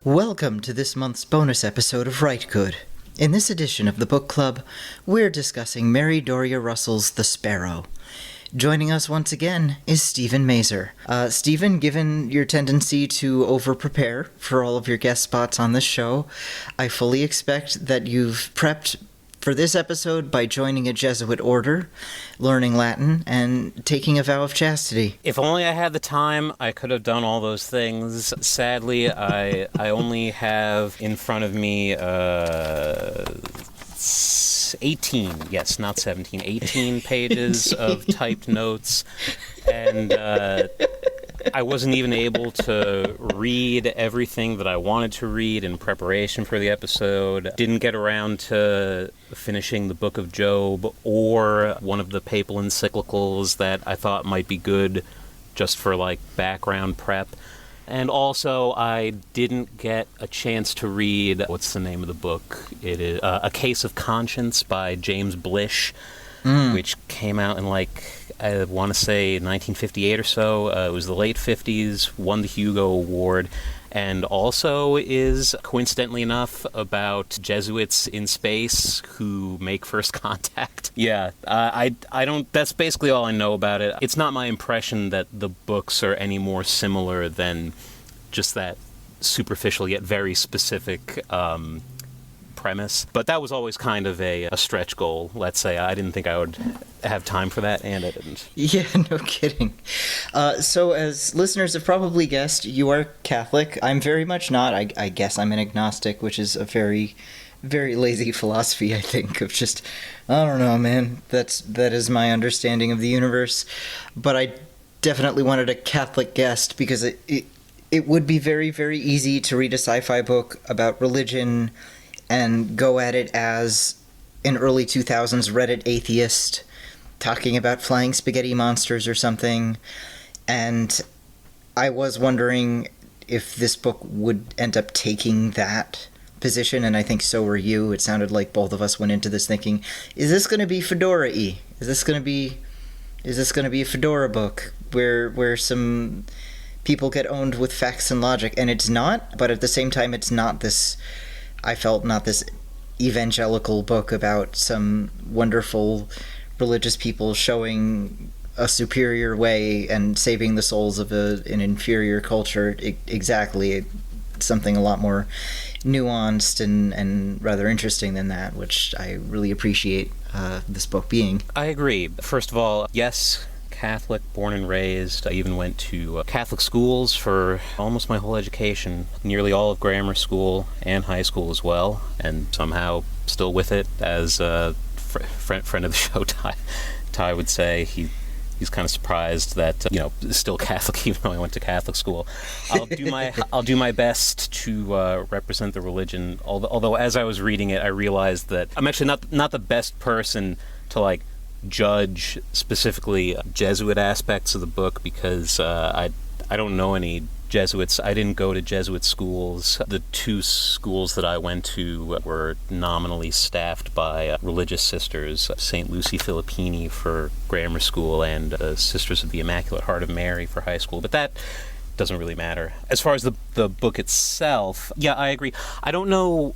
Welcome to this month's bonus episode of Rite Gud. In this edition of the book club, we're discussing Mary Doria Russell's The Sparrow. Joining us once again is Stephen Mazur. Stephen, given your tendency to over-prepare for all of your guest spots on this show, I fully expect that you've prepped for this episode by joining a Jesuit order, learning Latin, and taking a vow of chastity. If only I had the time, I could have done all those things. Sadly, I only have in front of me 18, yes, not 17, 18 pages of typed notes, and I wasn't even able to read everything that I wanted to read in preparation for the episode. Didn't get around to finishing the Book of Job or one of the papal encyclicals that I thought might be good just for, like, background prep. And also, I didn't get a chance to read, what's the name of the book? It is A Case of Conscience by James Blish, which came out in, I want to say 1958 or so. It was the late 50s, won the Hugo Award, and also is, coincidentally enough, about Jesuits in space who make first contact. Yeah, I don't, that's basically all I know about it. It's not my impression that the books are any more similar than just that superficial yet very specific premise, but that was always kind of a stretch goal, let's say. I didn't think I would have time for that, and I didn't. Yeah, no kidding. So as listeners have probably guessed, you are Catholic. I'm very much not. I guess I'm an agnostic, which is a very, very lazy philosophy, I think, of just, I don't know, man. That is my understanding of the universe. But I definitely wanted a Catholic guest because it would be very, very easy to read a sci-fi book about religion and go at it as an early 2000s Reddit atheist talking about flying spaghetti monsters or something. And I was wondering if this book would end up taking that position, and I think so were you. It sounded like both of us went into this thinking, is this going to be Fedora-y? Is this going to be a Fedora book where some people get owned with facts and logic? And it's not, but at the same time, it's not this... I felt not this evangelical book about some wonderful religious people showing a superior way and saving the souls of an inferior culture. Exactly. Something a lot more nuanced and rather interesting than that, which I really appreciate this book being. I agree. First of all, yes, Catholic, born and raised. I even went to Catholic schools for almost my whole education, nearly all of grammar school and high school as well, and somehow still with it, as a friend of the show, Ty would say. He's kind of surprised that, still Catholic, even though I went to Catholic school. I'll do my best to represent the religion, although as I was reading it, I realized that I'm actually not the best person to, judge specifically Jesuit aspects of the book, because I don't know any Jesuits. I didn't go to Jesuit schools. The two schools that I went to were nominally staffed by religious sisters, St. Lucy Filippini for grammar school and Sisters of the Immaculate Heart of Mary for high school, but that doesn't really matter. As far as the book itself, yeah, I agree. I don't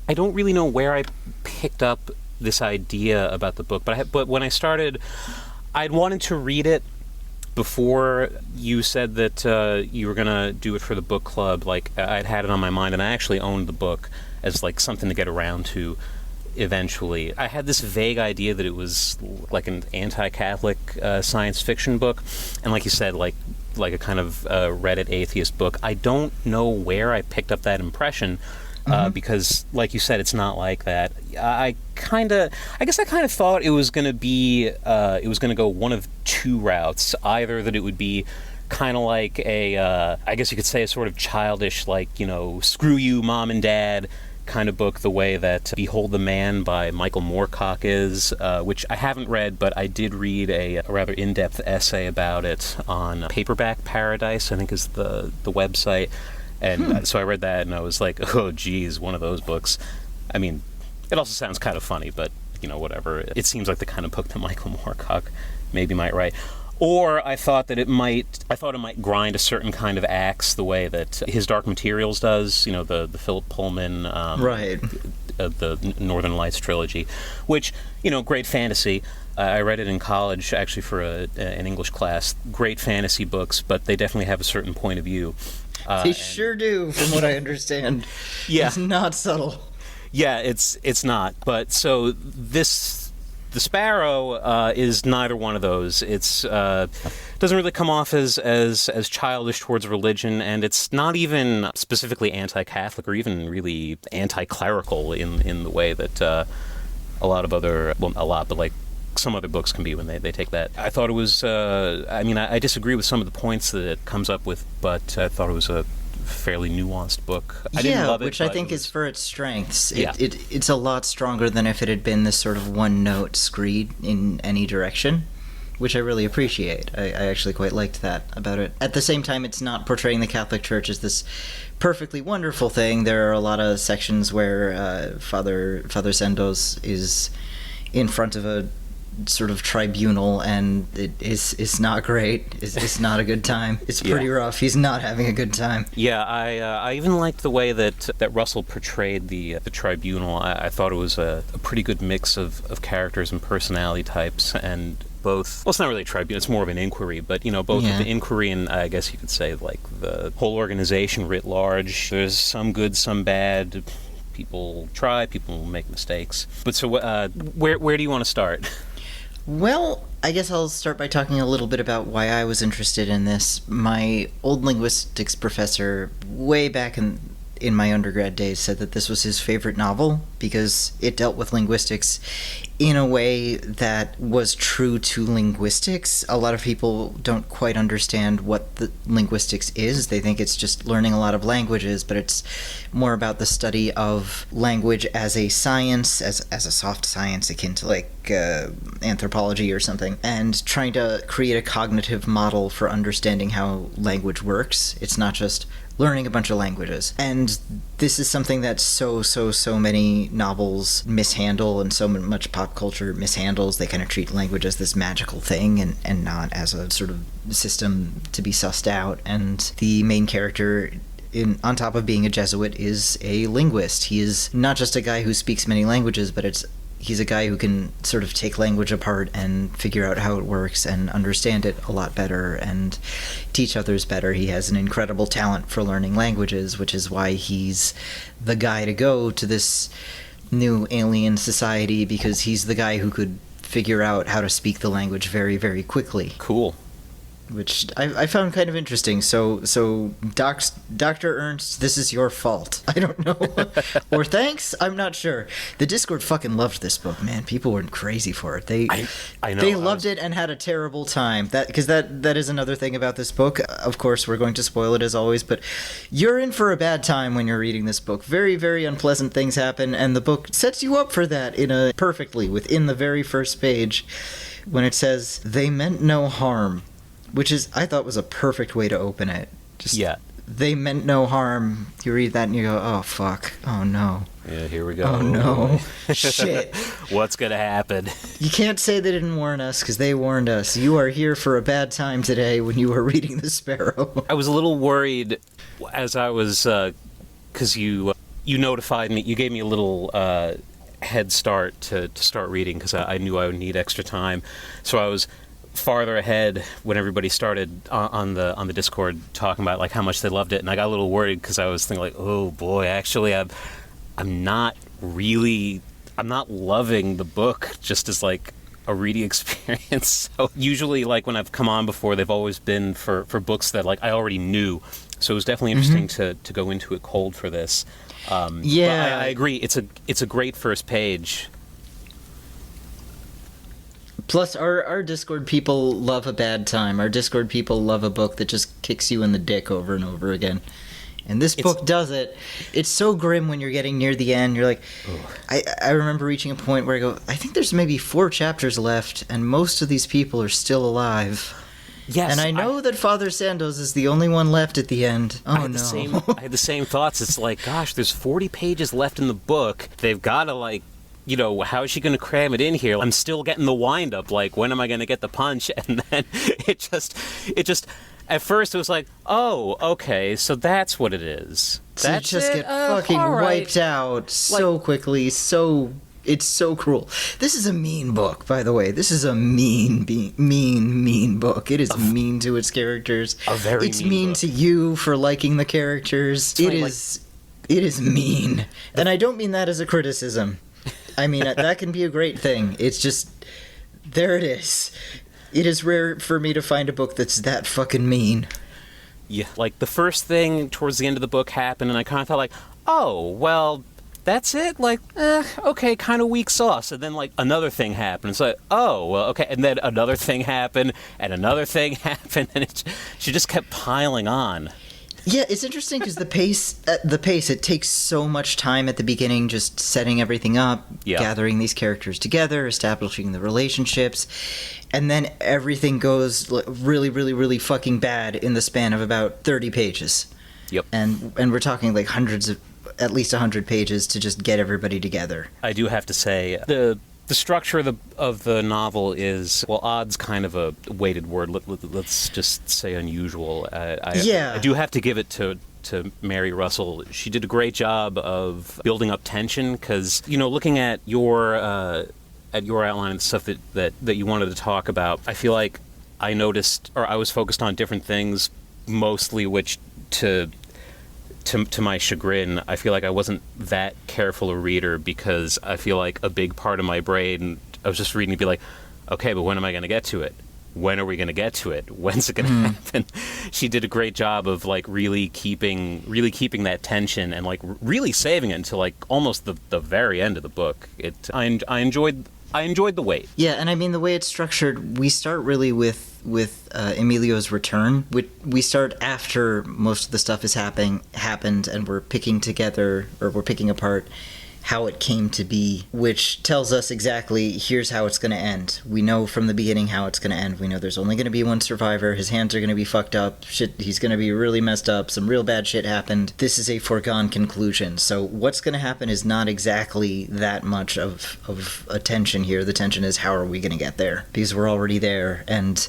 really know where I picked up this idea about the book, but when I started, I'd wanted to read it before you said that you were gonna do it for the book club. I'd had it on my mind, and I actually owned the book as something to get around to eventually. I had this vague idea that it was like an anti-Catholic science fiction book, and like you said, like a kind of Reddit atheist book. I don't know where I picked up that impression. Because, like you said, it's not like that. I guess I kind of thought it was going to be, it was going to go one of two routes. Either that it would be kind of like I guess you could say a sort of childish, screw you, mom and dad kind of book, the way that Behold the Man by Michael Moorcock is, which I haven't read, but I did read a rather in-depth essay about it on Paperback Paradise, I think is the website. And so I read that, and I was like, oh, geez, one of those books. I mean, it also sounds kind of funny, but, whatever. It seems like the kind of book that Michael Moorcock maybe might write. Or I thought it might grind a certain kind of axe the way that his Dark Materials does, the Philip Pullman, Right. The Northern Lights trilogy, which, great fantasy. I read it in college, actually, for an English class. Great fantasy books, but they definitely have a certain point of view. They sure do, from what I understand. Yeah. It's not subtle. Yeah, it's not. But so the Sparrow is neither one of those. It's doesn't really come off as childish towards religion, and it's not even specifically anti-Catholic or even really anti-clerical in the way that a lot of other, well, not a lot, but like some other books can be when they take that. I thought it was, I disagree with some of the points that it comes up with, but I thought it was a fairly nuanced book. I didn't love it, which I think is for its strengths. Yeah. It's a lot stronger than if it had been this sort of one-note screed in any direction, which I really appreciate. I actually quite liked that about it. At the same time, it's not portraying the Catholic Church as this perfectly wonderful thing. There are a lot of sections where Father Sendos is in front of a sort of tribunal, and it's not great. It's not a good time. It's pretty rough. He's not having a good time. Yeah, I even liked the way that Russell portrayed the tribunal. I thought it was a pretty good mix of characters and personality types, and both, well, it's not really a tribunal, it's more of an inquiry, but both of the inquiry and I guess you could say like the whole organization writ large. There's some good, some bad. People try, people make mistakes. But so where do you want to start? Well, I guess I'll start by talking a little bit about why I was interested in this. My old linguistics professor, way back in my undergrad days, said that this was his favorite novel because it dealt with linguistics in a way that was true to linguistics. A lot of people don't quite understand what the linguistics is. They think it's just learning a lot of languages, but it's more about the study of language as a science, as a soft science akin to like anthropology or something, and trying to create a cognitive model for understanding how language works. It's not just learning a bunch of languages. And this is something that so many novels mishandle, and so much pop culture mishandles. They kind of treat language as this magical thing and not as a sort of system to be sussed out. And the main character, on top of being a Jesuit, is a linguist. He is not just a guy who speaks many languages, but he's a guy who can sort of take language apart and figure out how it works and understand it a lot better and teach others better. He has an incredible talent for learning languages, which is why he's the guy to go to this new alien society, because he's the guy who could figure out how to speak the language very, very quickly. Cool. Which I found kind of interesting. So Dr. Ernst, this is your fault. I don't know. Or thanks? I'm not sure. The Discord fucking loved this book, man. People went crazy for it. I know. They loved it and had a terrible time. Because that is another thing about this book. Of course, we're going to spoil it as always, but you're in for a bad time when you're reading this book. Very, very unpleasant things happen, and the book sets you up for that perfectly within the very first page when it says, "They meant no harm." Which I thought was a perfect way to open it. They meant no harm. You read that and you go, oh, fuck. Oh, no. Yeah, here we go. Oh, no. Shit. What's going to happen? You can't say they didn't warn us, because they warned us. You are here for a bad time today when you were reading The Sparrow. I was a little worried as I was, because you notified me, you gave me a little head start to start reading, because I knew I would need extra time. So I was farther ahead when everybody started on the Discord talking about like how much they loved it, and I got a little worried because I was thinking like, oh boy, actually I'm not loving the book just as like a reading experience. So usually like when I've come on before, they've always been for books that like I already knew, so it was definitely interesting to go into it cold for this. But I agree, it's a great first page. Plus, our Discord people love a bad time. Our Discord people love a book that just kicks you in the dick over and over again. And this book does it. It's so grim when you're getting near the end. You're like, I remember reaching a point where I go, I think there's maybe 4 chapters left, and most of these people are still alive. Yes. And I know that Father Sandoz is the only one left at the end. Oh, I had the same thoughts. It's like, gosh, there's 40 pages left in the book. They've got to, like, how is she going to cram it in here? I'm still getting the wind up, like, when am I going to get the punch? And then it just, at first it was like, oh, okay, so that's what it is. So That's you just it? get fucking all right. wiped out so quickly, it's so cruel. This is a mean book, by the way. This is a mean book. It is mean to its characters. It's mean book. to you for liking the characters. It is mean. And I don't mean that as a criticism. I mean, that can be a great thing. It's just, there it is. It is rare for me to find a book that's that fucking mean. Yeah, like, the first thing towards the end of the book happened, and I kind of thought, like, oh, well, that's it? Like, okay, kind of weak sauce. And then, like, another thing happened. It's like, oh, well, okay. And then another thing happened, and another thing happened, and she just kept piling on. Yeah, it's interesting because the pace, it takes so much time at the beginning, just setting everything up, gathering these characters together, establishing the relationships, and then everything goes really, really, really fucking bad in the span of about 30 pages. Yep. And we're talking like at least 100 pages to just get everybody together. I do have to say, the structure of the novel is, well, odd's kind of a weighted word. Let's just say unusual. I do have to give it to Mary Russell. She did a great job of building up tension because, looking at your outline and stuff that you wanted to talk about, I feel like I noticed, or I was focused on different things, mostly which to my chagrin, I feel like I wasn't that careful a reader because I feel like a big part of my brain, I was just reading to be like, okay, but when am I going to get to it? When are we going to get to it? When's it going to happen? She did a great job of like really keeping that tension and like really saving it until like almost the very end of the book. I enjoyed the wait. Yeah, and I mean the way it's structured, we start really with Emilio's return. We start after most of the stuff has happened, and we're picking apart how it came to be, which tells us exactly, here's how it's going to end. We know from the beginning how it's going to end. We know there's only going to be one survivor. His hands are going to be fucked up. He's going to be really messed up. Some real bad shit happened. This is a foregone conclusion. So what's going to happen is not exactly that much of a tension here. The tension is, how are we going to get there? Because we're already there. And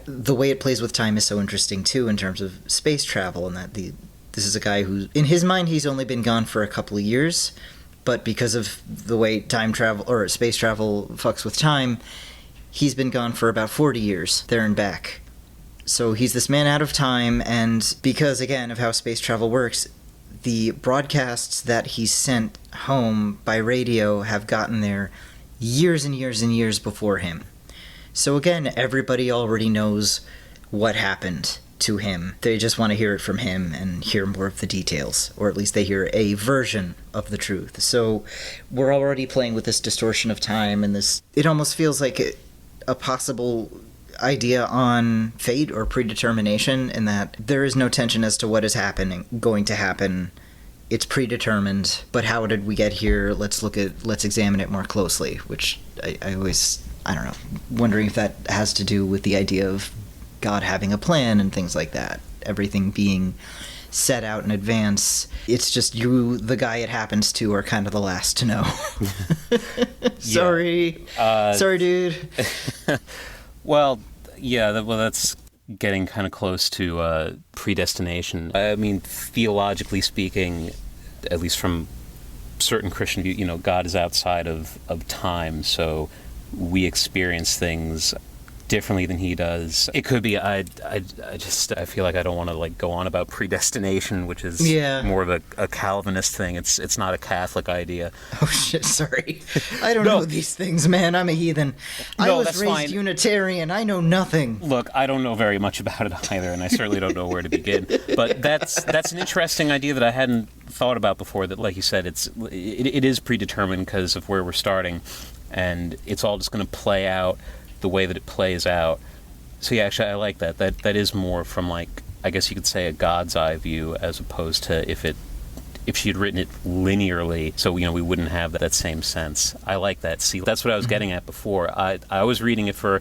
the way it plays with time is so interesting, too, in terms of space travel, and that this is a guy who, in his mind, he's only been gone for a couple of years. But because of the way time travel or space travel fucks with time, he's been gone for about 40 years, there and back. So he's this man out of time, and because, again, of how space travel works, the broadcasts that he's sent home by radio have gotten there years and years and years before him. So again, everybody already knows what happened to him. They just want to hear it from him and hear more of the details, or at least they hear a version of the truth. So we're already playing with this distortion of time, and it almost feels like a possible idea on fate or predetermination, in that there is no tension as to what is going to happen. It's predetermined, but how did we get here? Let's examine it more closely, which I always, I don't know, wondering if that has to do with the idea of God having a plan and things like that. Everything being set out in advance. It's just you, the guy it happens to, are kind of the last to know. Sorry. Sorry, dude. Well, yeah, that's getting kind of close to predestination. I mean, theologically speaking, at least from certain Christian view, God is outside of time, so we experience things differently than he does. It could be I feel like I don't want to like go on about predestination, which is more of a Calvinist thing. It's not a Catholic idea. Oh shit, sorry. I don't know these things, man. I'm a heathen. I was raised Unitarian. I know nothing. Look, I don't know very much about it either, and I certainly don't know where to begin. But that's an interesting idea that I hadn't thought about before, that like you said, it is predetermined because of where we're starting, and it's all just going to play out the way that it plays out. So yeah, actually I like that. That is more from, like, I guess you could say, a God's eye view, as opposed to if she had written it linearly, so we wouldn't have that same sense. I like that. See, that's what I was getting at before. I was reading it for,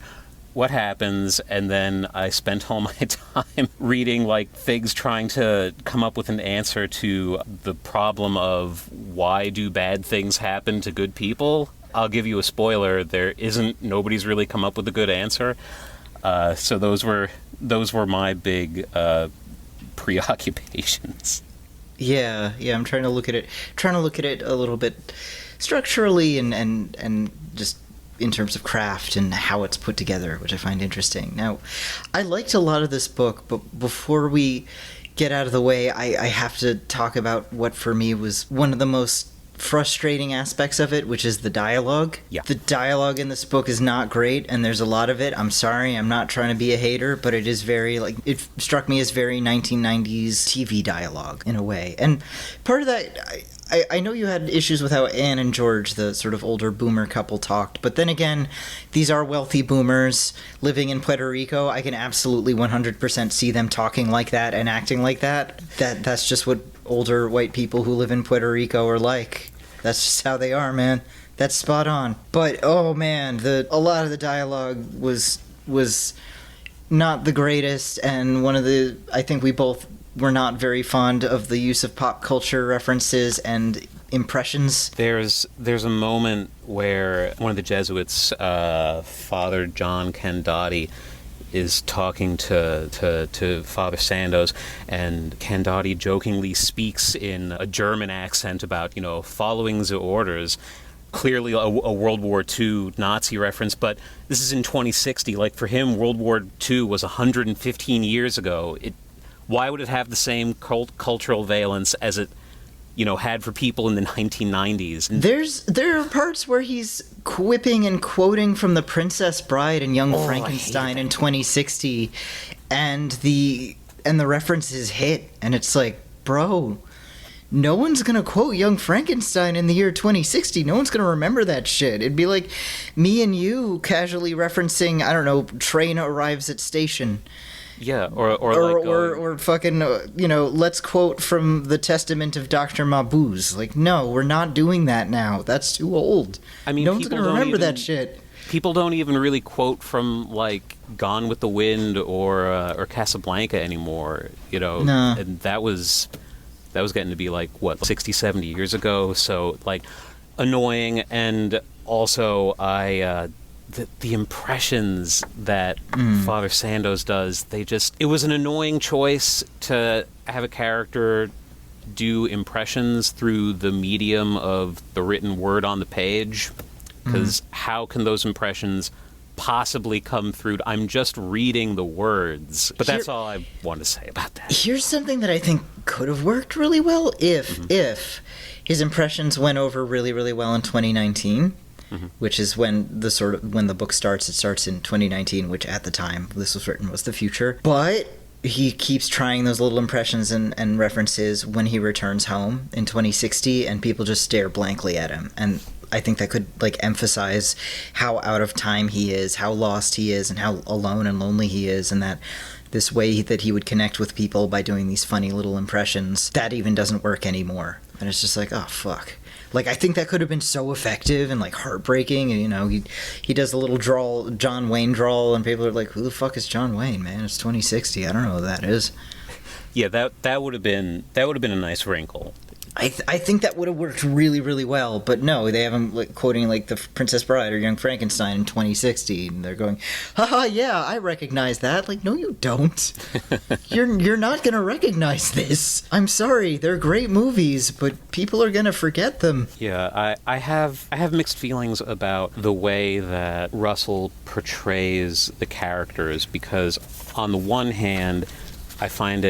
what happens, and then I spent all my time reading like things trying to come up with an answer to the problem of why do bad things happen to good people. I'll give you a spoiler, nobody's really come up with a good answer. So those were my big preoccupations. Yeah, I'm trying to look at it a little bit structurally and just in terms of craft and how it's put together, which I find interesting. Now, I liked a lot of this book, but before we get out of the way, I have to talk about what for me was one of the most frustrating aspects of it, which is the dialogue. Yeah. The dialogue in this book is not great, and there's a lot of it. I'm sorry, I'm not trying to be a hater, but it is very, like, it struck me as very 1990s TV dialogue in a way. And part of that, I know you had issues with how Anne and George, the sort of older boomer couple, talked, but then again, these are wealthy boomers living in Puerto Rico. I can absolutely 100% see them talking like that and acting like that. That's just what older white people who live in Puerto Rico are like. That's just how they are, man. That's spot on. But oh man, a lot of the dialogue was not the greatest, and I think we both were not very fond of the use of pop culture references and impressions. There's a moment where one of the Jesuits, Father John Candotti, is talking to Father Sandoz, and Candotti jokingly speaks in a German accent about, following the orders. Clearly a World War II Nazi reference, but this is in 2060. Like, for him, World War II was 115 years ago. Why would it have the same cultural valence as it, had for people in the 1990s? There are parts where he's quipping and quoting from The Princess Bride and Young Frankenstein in 2060, and the references hit, and it's like, bro, no one's gonna quote Young Frankenstein in the year 2060. No one's gonna remember that shit. It'd be like me and you casually referencing, I don't know, train arrives at station. Yeah, or fucking, let's quote from the Testament of Dr. Mabuse. Like, no, we're not doing that now. That's too old. I mean, no one's going to remember that shit. People don't even really quote from, like, Gone with the Wind or Casablanca anymore, No. And that was getting to be, like, 60, 70 years ago, so, like, annoying. And also, the impressions that Father Sandoz does, it was an annoying choice to have a character do impressions through the medium of the written word on the page, because how can those impressions possibly come through? I'm just reading the words. But that's all I want to say about that. Here's something that I think could have worked really well if his impressions went over really, really well in 2019. Which is when the book starts. It starts in 2019, which at the time this was written was the future. But he keeps trying those little impressions and references when he returns home in 2060, and people just stare blankly at him. And I think that could emphasize how out of time he is, how lost he is, and how alone and lonely he is, and that this way that he would connect with people by doing these funny little impressions, that even doesn't work anymore. And it's just like, oh fuck. Like, I think that could have been so effective and, heartbreaking. And, he does a little drawl, John Wayne drawl, and people are like, who the fuck is John Wayne, man? It's 2060. I don't know who that is. Yeah, that would have been a nice wrinkle. I think that would have worked really, really well, but no, they have him quoting The Princess Bride or Young Frankenstein in 2060, and they're going, haha, yeah, I recognize that. Like, no, you don't. You're not gonna recognize this. I'm sorry, they're great movies, but people are gonna forget them. Yeah, I have mixed feelings about the way that Russell portrays the characters, because on the one hand, I find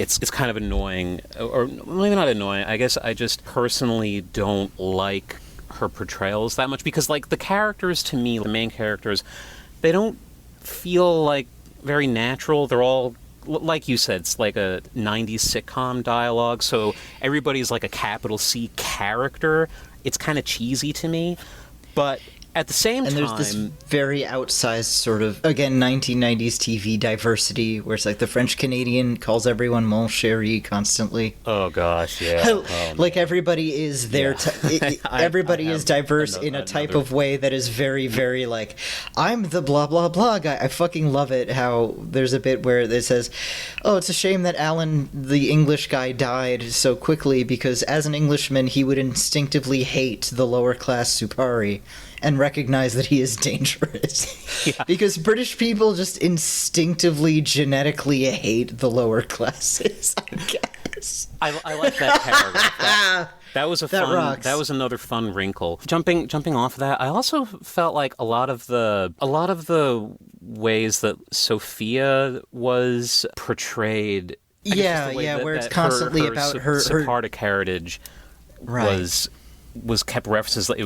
it's kind of annoying, or maybe not annoying. I guess I just personally don't like her portrayals that much, because the characters, to me, the main characters, they don't feel very natural. They're all, like you said, it's like a 90s sitcom dialogue, so everybody's like a capital C character. It's kind of cheesy to me, but At the same And time, there's this very outsized sort of, again, 1990s TV diversity, where it's like the French Canadian calls everyone mon chéri constantly. oh gosh, yeah. Like everybody is there. Yeah. Everybody I is have diverse in a type of way that is very, very like, I'm the blah blah blah guy. I fucking love it. How there's a bit where it says, "Oh, it's a shame that Alan, the English guy, died so quickly because as an Englishman he would instinctively hate the lower class Supari." And recognize that he is dangerous. Yeah. Because British people just instinctively, genetically hate the lower classes, I guess. I like that paragraph. That was That rocks. That was another fun wrinkle. Jumping off of that, I also felt like a lot of the ways that Sophia was portrayed. Where it's constantly about her Sephardic heritage right. was kept references. It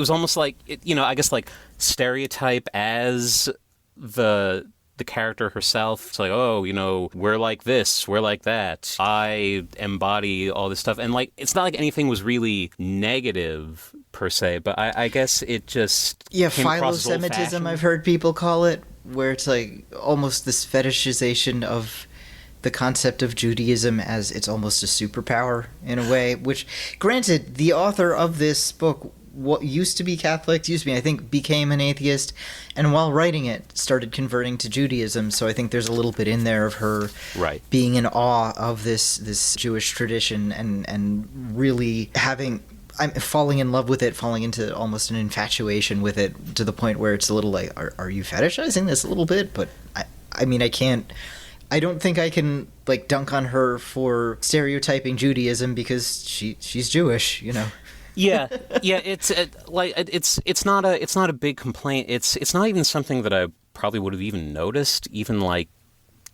was almost like I guess like stereotype as the character herself. It's like, oh, we're like this, we're like that. I embody all this stuff, and like it's not like anything was really negative per se, but I guess it just came across as philosemitism. old-fashioned. I've heard people call it, where it's like almost this fetishization of the concept of Judaism as it's almost a superpower in a way. Which, granted, the author of this book, what used to be Catholic, I think became an atheist, and while writing it started converting to Judaism, so I think there's a little bit in there of her being in awe of this Jewish tradition and really I'm falling in love with it, falling into almost an infatuation with it, to the point where it's a little like, are you fetishizing this a little bit? But I don't think I can like dunk on her for stereotyping Judaism because she's Jewish, Yeah, it's not a big complaint. It's not even something that I probably would have even noticed even like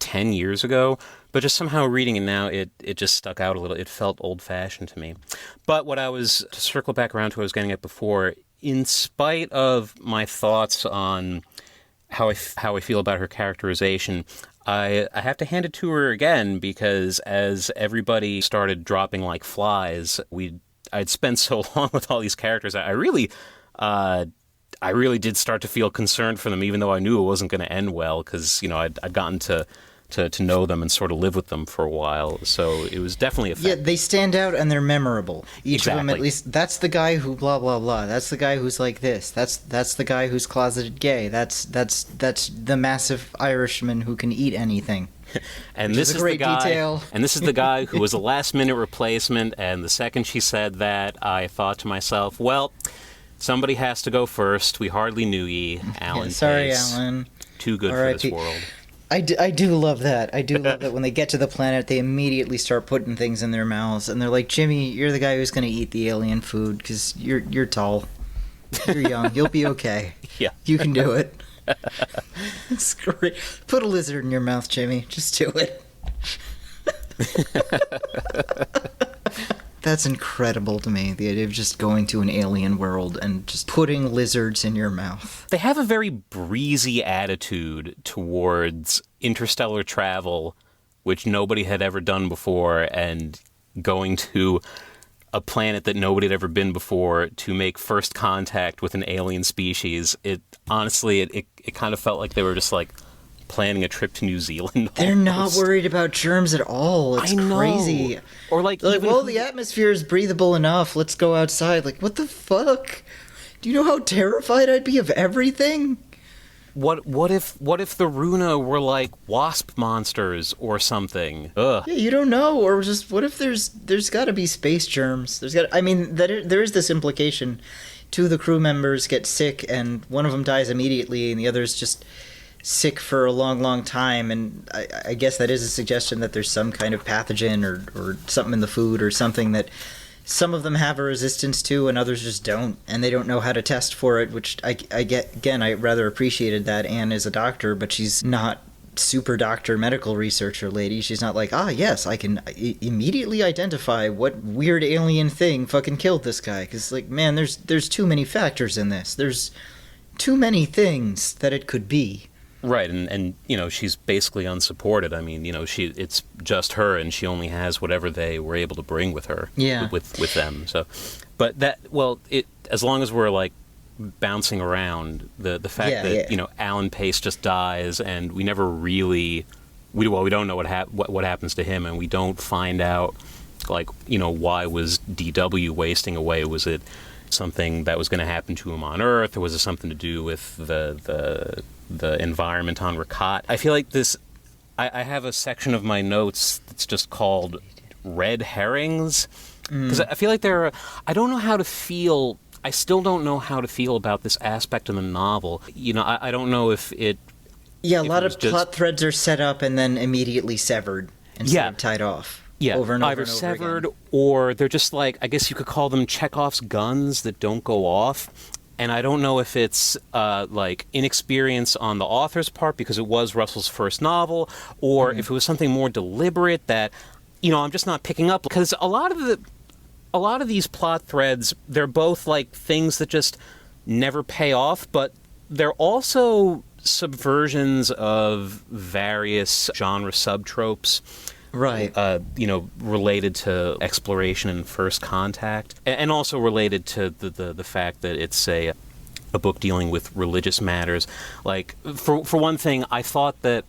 10 years ago, but just somehow reading it now, it just stuck out a little. It felt old-fashioned to me. But to circle back around to what I was getting at before, in spite of my thoughts on how I feel about her characterization, I have to hand it to her again, because as everybody started dropping like flies, I'd spent so long with all these characters. I really did start to feel concerned for them, even though I knew it wasn't going to end well, because I'd gotten to know them and sort of live with them for a while. So it was definitely a fact. Yeah, they stand out and they're memorable. Each Exactly. of them, at least. That's the guy who blah blah blah. That's the guy who's like this. That's the guy who's closeted gay. That's the massive Irishman who can eat anything. And this is the guy. And this is the guy who was a last-minute replacement. And the second she said that, I thought to myself, well, somebody has to go first. We hardly knew ye, Alan. Yeah, sorry, Pace. Alan. Too good for this world. I do love that. I do love that when they get to the planet, they immediately start putting things in their mouths, and they're like, "Jimmy, you're the guy who's going to eat the alien food because you're tall, you're young, you'll be okay. Yeah, you can do it." It's great. Put a lizard in your mouth, Jimmy. Just do it. That's incredible to me, the idea of just going to an alien world and just putting lizards in your mouth. They have a very breezy attitude towards interstellar travel, which nobody had ever done before, and going to a planet that nobody had ever been before to make first contact with an alien species. It honestly, it kind of felt like they were just like planning a trip to New Zealand. They're not worried about germs at all. It's crazy. Or like the atmosphere is breathable enough. Let's go outside. Like, what the fuck? Do you know how terrified I'd be of everything? What if the Runa were like wasp monsters or something? Ugh. Yeah, you don't know. Or just what if there's got to be space germs? There is this implication. Two of the crew members get sick, and one of them dies immediately, and the other's just sick for a long, long time. And I guess that is a suggestion that there's some kind of pathogen or something in the food or something that some of them have a resistance to and others just don't, and they don't know how to test for it, which I get. Again, I rather appreciated that Anne is a doctor, but she's not super doctor medical researcher lady. She's not like, yes, I can immediately identify what weird alien thing fucking killed this guy, because like, man, there's too many factors in this. There's too many things that it could be. Right, and she's basically unsupported. I mean, it's just her, and she only has whatever they were able to bring with her. Yeah. With them. So, but as long as we're like bouncing around. The fact that Alan Pace just dies, and we never really we don't know what happens to him, and we don't find out why was DW wasting away? Was it something that was going to happen to him on Earth, or was it something to do with the environment on Rakat? I feel like this. I have a section of my notes that's just called red herrings, because I feel like I don't know how to feel. I still don't know how to feel about this aspect of the novel. I don't know if it. Yeah, a lot of plot threads are set up and then immediately severed instead of tied off. Yeah, over and over either and over severed again. or they're just I guess you could call them Chekhov's guns that don't go off. And I don't know if it's inexperience on the author's part because it was Russell's first novel, or if it was something more deliberate that, I'm just not picking up. Because a lot of these plot threads, they're both things that just never pay off, but they're also subversions of various genre subtropes. Right. Related to exploration and first contact, and also related to the fact that it's a book dealing with religious matters. For one thing, I thought that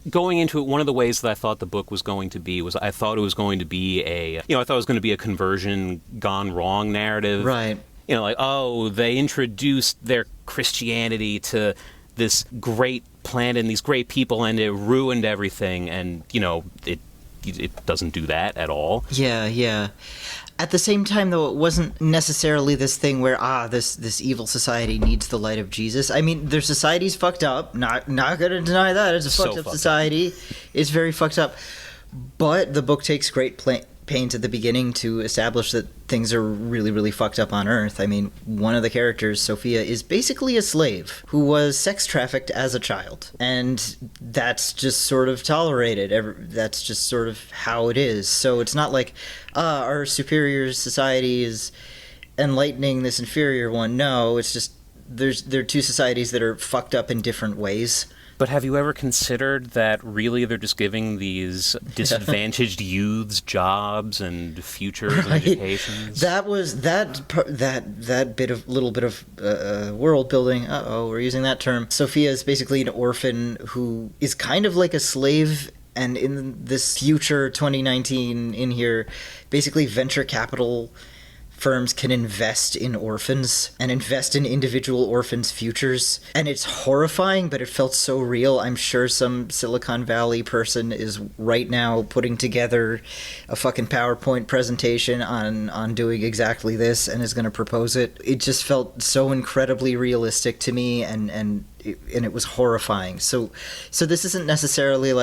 going into it, one of the ways that I thought the book was going to be was I thought it was going to be a conversion gone wrong narrative. Right. They introduced their Christianity to this great planet and these great people, and it ruined everything, and it doesn't do that at all. Yeah. At the same time, though, it wasn't necessarily this thing where this evil society needs the light of Jesus. I mean, their society's fucked up. Not gonna deny that. It's a fucked up society. It's very fucked up. But the book takes great pains at the beginning to establish that things are really, really fucked up on Earth. I mean, one of the characters, Sophia, is basically a slave who was sex trafficked as a child. And that's just sort of tolerated. That's just sort of how it is. So it's not like, our superior society is enlightening this inferior one. No, it's just there are two societies that are fucked up in different ways. But have you ever considered that really they're just giving these disadvantaged youths jobs and futures and educations? That was that little bit of world building. We're using that term. Sophia is basically an orphan who is kind of like a slave, and in this future 2019 in here, basically venture capital firms can invest in orphans and invest in individual orphans' futures. And it's horrifying, but it felt so real. I'm sure some Silicon Valley person is right now putting together a fucking PowerPoint presentation on doing exactly this and is going to propose it. It just felt so incredibly realistic to me, and it was horrifying. So this isn't necessarily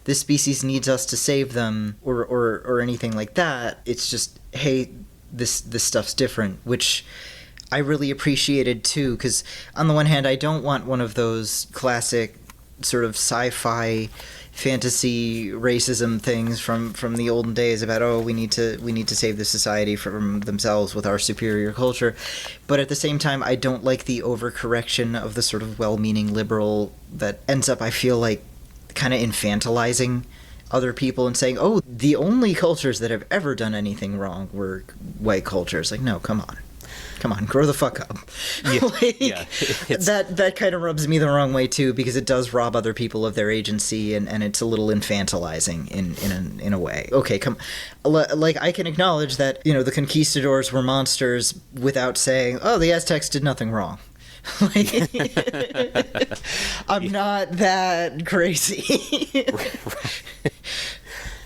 this species needs us to save them or anything like that. It's just, hey, this stuff's different, which I really appreciated too, because on the one hand, I don't want one of those classic sort of sci-fi fantasy racism things from the olden days about we need to save the society from themselves with our superior culture. But at the same time, I don't like the overcorrection of the sort of well-meaning liberal that ends up, I feel like, kind of infantilizing other people and saying, the only cultures that have ever done anything wrong were white cultures. No, come on, grow the fuck up. Yeah, that kind of rubs me the wrong way too, because it does rob other people of their agency, and it's a little infantilizing in a way. Okay, I can acknowledge that the conquistadors were monsters without saying, the Aztecs did nothing wrong. I'm not that crazy.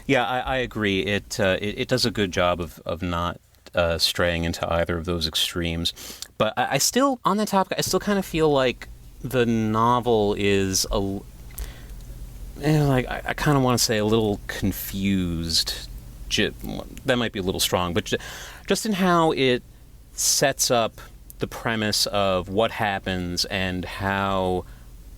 Yeah, I agree. It does a good job of not straying into either of those extremes. But I still, on that topic, I still kind of feel like the novel is I kind of want to say a little confused. That might be a little strong, but just in how it sets up the premise of what happens and how,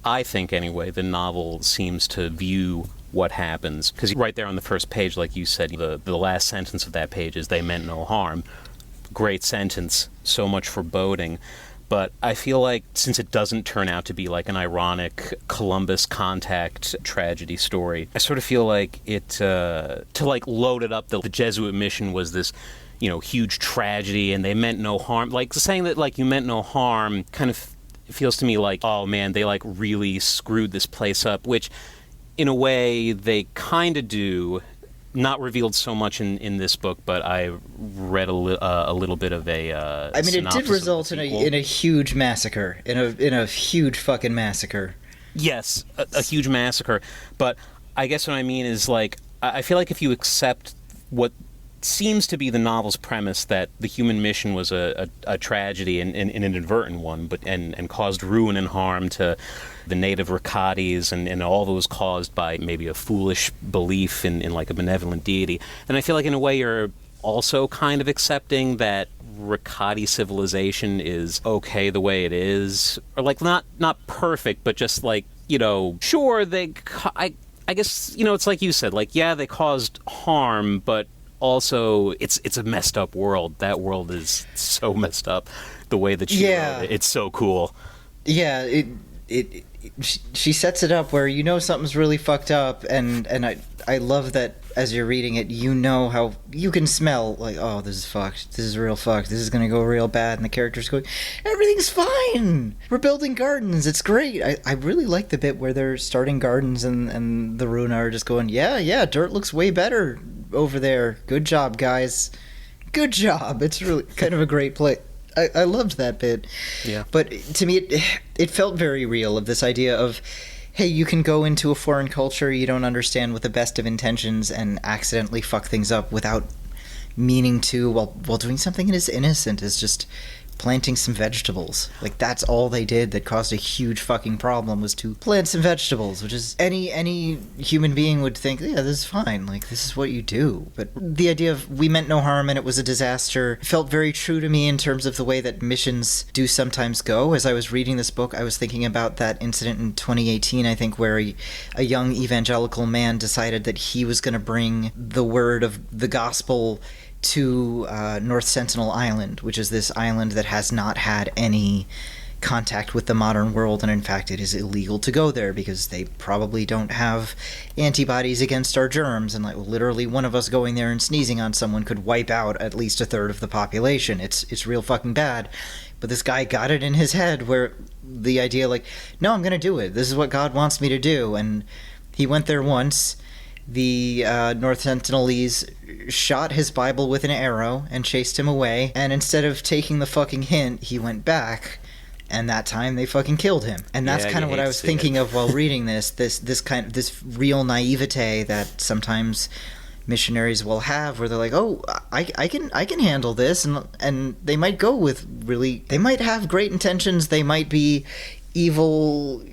I think anyway, the novel seems to view what happens. Because right there on the first page, like you said, the last sentence of that page is, "They meant no harm." Great sentence, so much foreboding. But I feel like since it doesn't turn out to be like an ironic Columbus contact tragedy story, I sort of feel like it, to like load it up, the Jesuit mission was this, huge tragedy and they meant no harm. Like saying that like you meant no harm kind of feels to me like, oh man, they like really screwed this place up, which in a way they kind of do. Not revealed so much in this book, but I read a little bit of a. I mean, it did result in a huge massacre, in a huge fucking massacre. Yes, a huge massacre. But I guess what I mean is like I feel like if you accept what seems to be the novel's premise, that the human mission was a tragedy and an inadvertent one, but and caused ruin and harm to the native Riccatis, and all those caused by maybe a foolish belief in like a benevolent deity, then I feel like in a way you're also kind of accepting that Riccati civilization is okay the way it is, or like not perfect, but just like, sure, I guess, it's like you said, like, yeah, they caused harm, but also it's a messed up world. That world is so messed up the way that she wrote it. It's so cool. Yeah, she sets it up where something's really fucked up, and I love that as you're reading it, how you can smell like, oh, this is fucked. This is real fucked. This is gonna go real bad, and the character's going, everything's fine. We're building gardens. It's great. I really like the bit where they're starting gardens and the Runa are just going, yeah, dirt looks way better over there. Good job, guys. Good job. It's really kind of a great play. I loved that bit. Yeah. But to me, it felt very real, of this idea of, hey, you can go into a foreign culture you don't understand with the best of intentions and accidentally fuck things up without meaning to, while doing something as innocent as just planting some vegetables. Like, that's all they did that caused a huge fucking problem, was to plant some vegetables, which is any human being would think, yeah, this is fine, like, this is what you do. But the idea of we meant no harm and it was a disaster felt very true to me in terms of the way that missions do sometimes go. As I was reading this book, I was thinking about that incident in 2018, I think, where a young evangelical man decided that he was going to bring the word of the gospel to North Sentinel Island, which is this island that has not had any contact with the modern world, and in fact it is illegal to go there because they probably don't have antibodies against our germs, and like literally one of us going there and sneezing on someone could wipe out at least a third of the population. It's real fucking bad. But this guy got it in his head where the idea, like, no, I'm gonna do it, this is what God wants me to do. And he went there once. The North Sentinelese shot his Bible with an arrow and chased him away, and instead of taking the fucking hint, he went back, and that time they fucking killed him. And that's kind of what I was thinking of while reading this real naivete that sometimes missionaries will have, where they're like, oh, I can handle this, and they might go with they might have great intentions, they might be evil,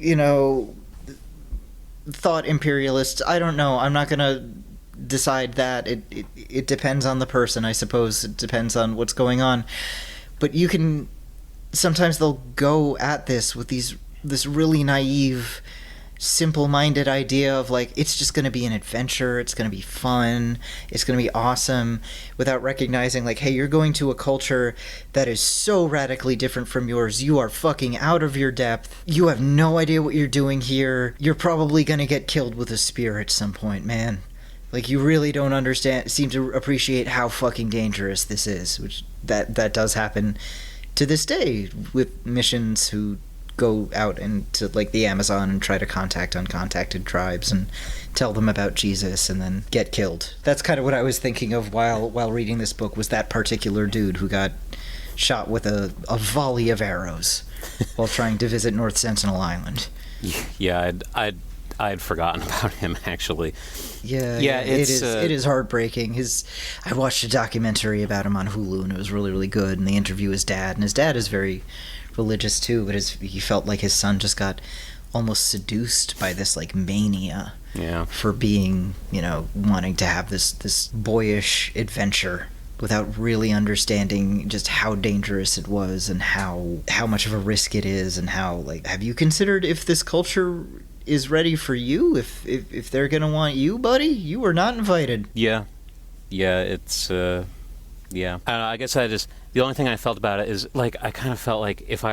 thought imperialists. I don't know. I'm not gonna decide that. It depends on the person, I suppose. It depends on what's going on. But you can sometimes they'll go at this with this really naive, simple-minded idea of like, it's just going to be an adventure, it's going to be fun, it's going to be awesome, without recognizing like, hey, you're going to a culture that is so radically different from yours. You are fucking out of your depth. You have no idea what you're doing here. You're probably going to get killed with a spear at some point, man. Like, you really don't seem to appreciate how fucking dangerous this is, which that does happen to this day with missions who go out into like the Amazon and try to contact uncontacted tribes and tell them about Jesus and then get killed. That's kind of what I was thinking of while reading this book, was that particular dude who got shot with a volley of arrows while trying to visit North Sentinel Island. Yeah, I'd forgotten about him, actually. Yeah, it is heartbreaking. I watched a documentary about him on Hulu, and it was really, really good. And they interview his dad, and his dad is very religious too, but he felt like his son just got almost seduced by this like mania for being, wanting to have this boyish adventure without really understanding just how dangerous it was and how much of a risk it is, and how, like, have you considered if this culture is ready for you, if they're gonna want you, buddy? You are not invited. Yeah, it's Yeah. I guess the only thing I felt about it is, like, I kind of felt like if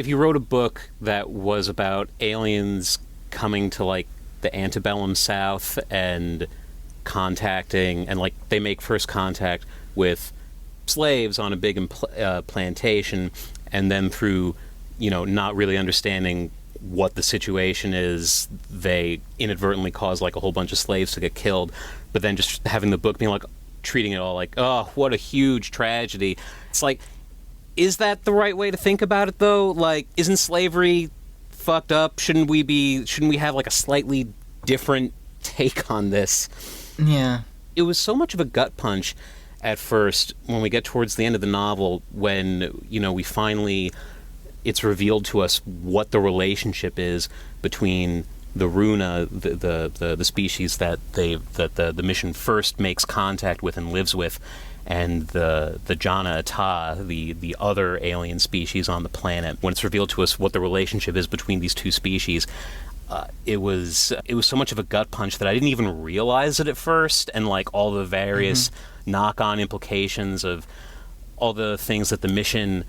you wrote a book that was about aliens coming to, like, the antebellum South and contacting, and, like, they make first contact with slaves on a big plantation, and then through, not really understanding what the situation is, they inadvertently cause, like, a whole bunch of slaves to get killed, but then just having the book being like, treating it all like, oh, what a huge tragedy. It's like, is that the right way to think about it, though? Like, isn't slavery fucked up? Shouldn't we have, like, a slightly different take on this? Yeah. It was so much of a gut punch at first when we get towards the end of the novel, when, we finally, it's revealed to us what the relationship is between the Runa, the species that the mission first makes contact with and lives with, and the Jana Ata, the other alien species on the planet. When it's revealed to us what the relationship is between these two species, it was so much of a gut punch that I didn't even realize it at first, and, like, all the various knock-on implications of all the things that the mission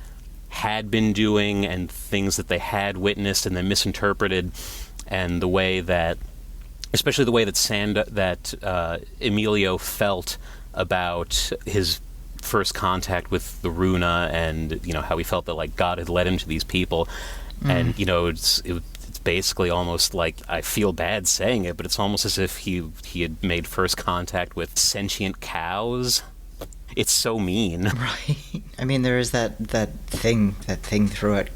had been doing and things that they had witnessed and then misinterpreted. And the way that, especially the way that Emilio felt about his first contact with the Runa, and how he felt that, like, God had led him to these people, and it's basically almost like, I feel bad saying it, but it's almost as if he had made first contact with sentient cows. It's so mean, right? I mean, there is that thing throughout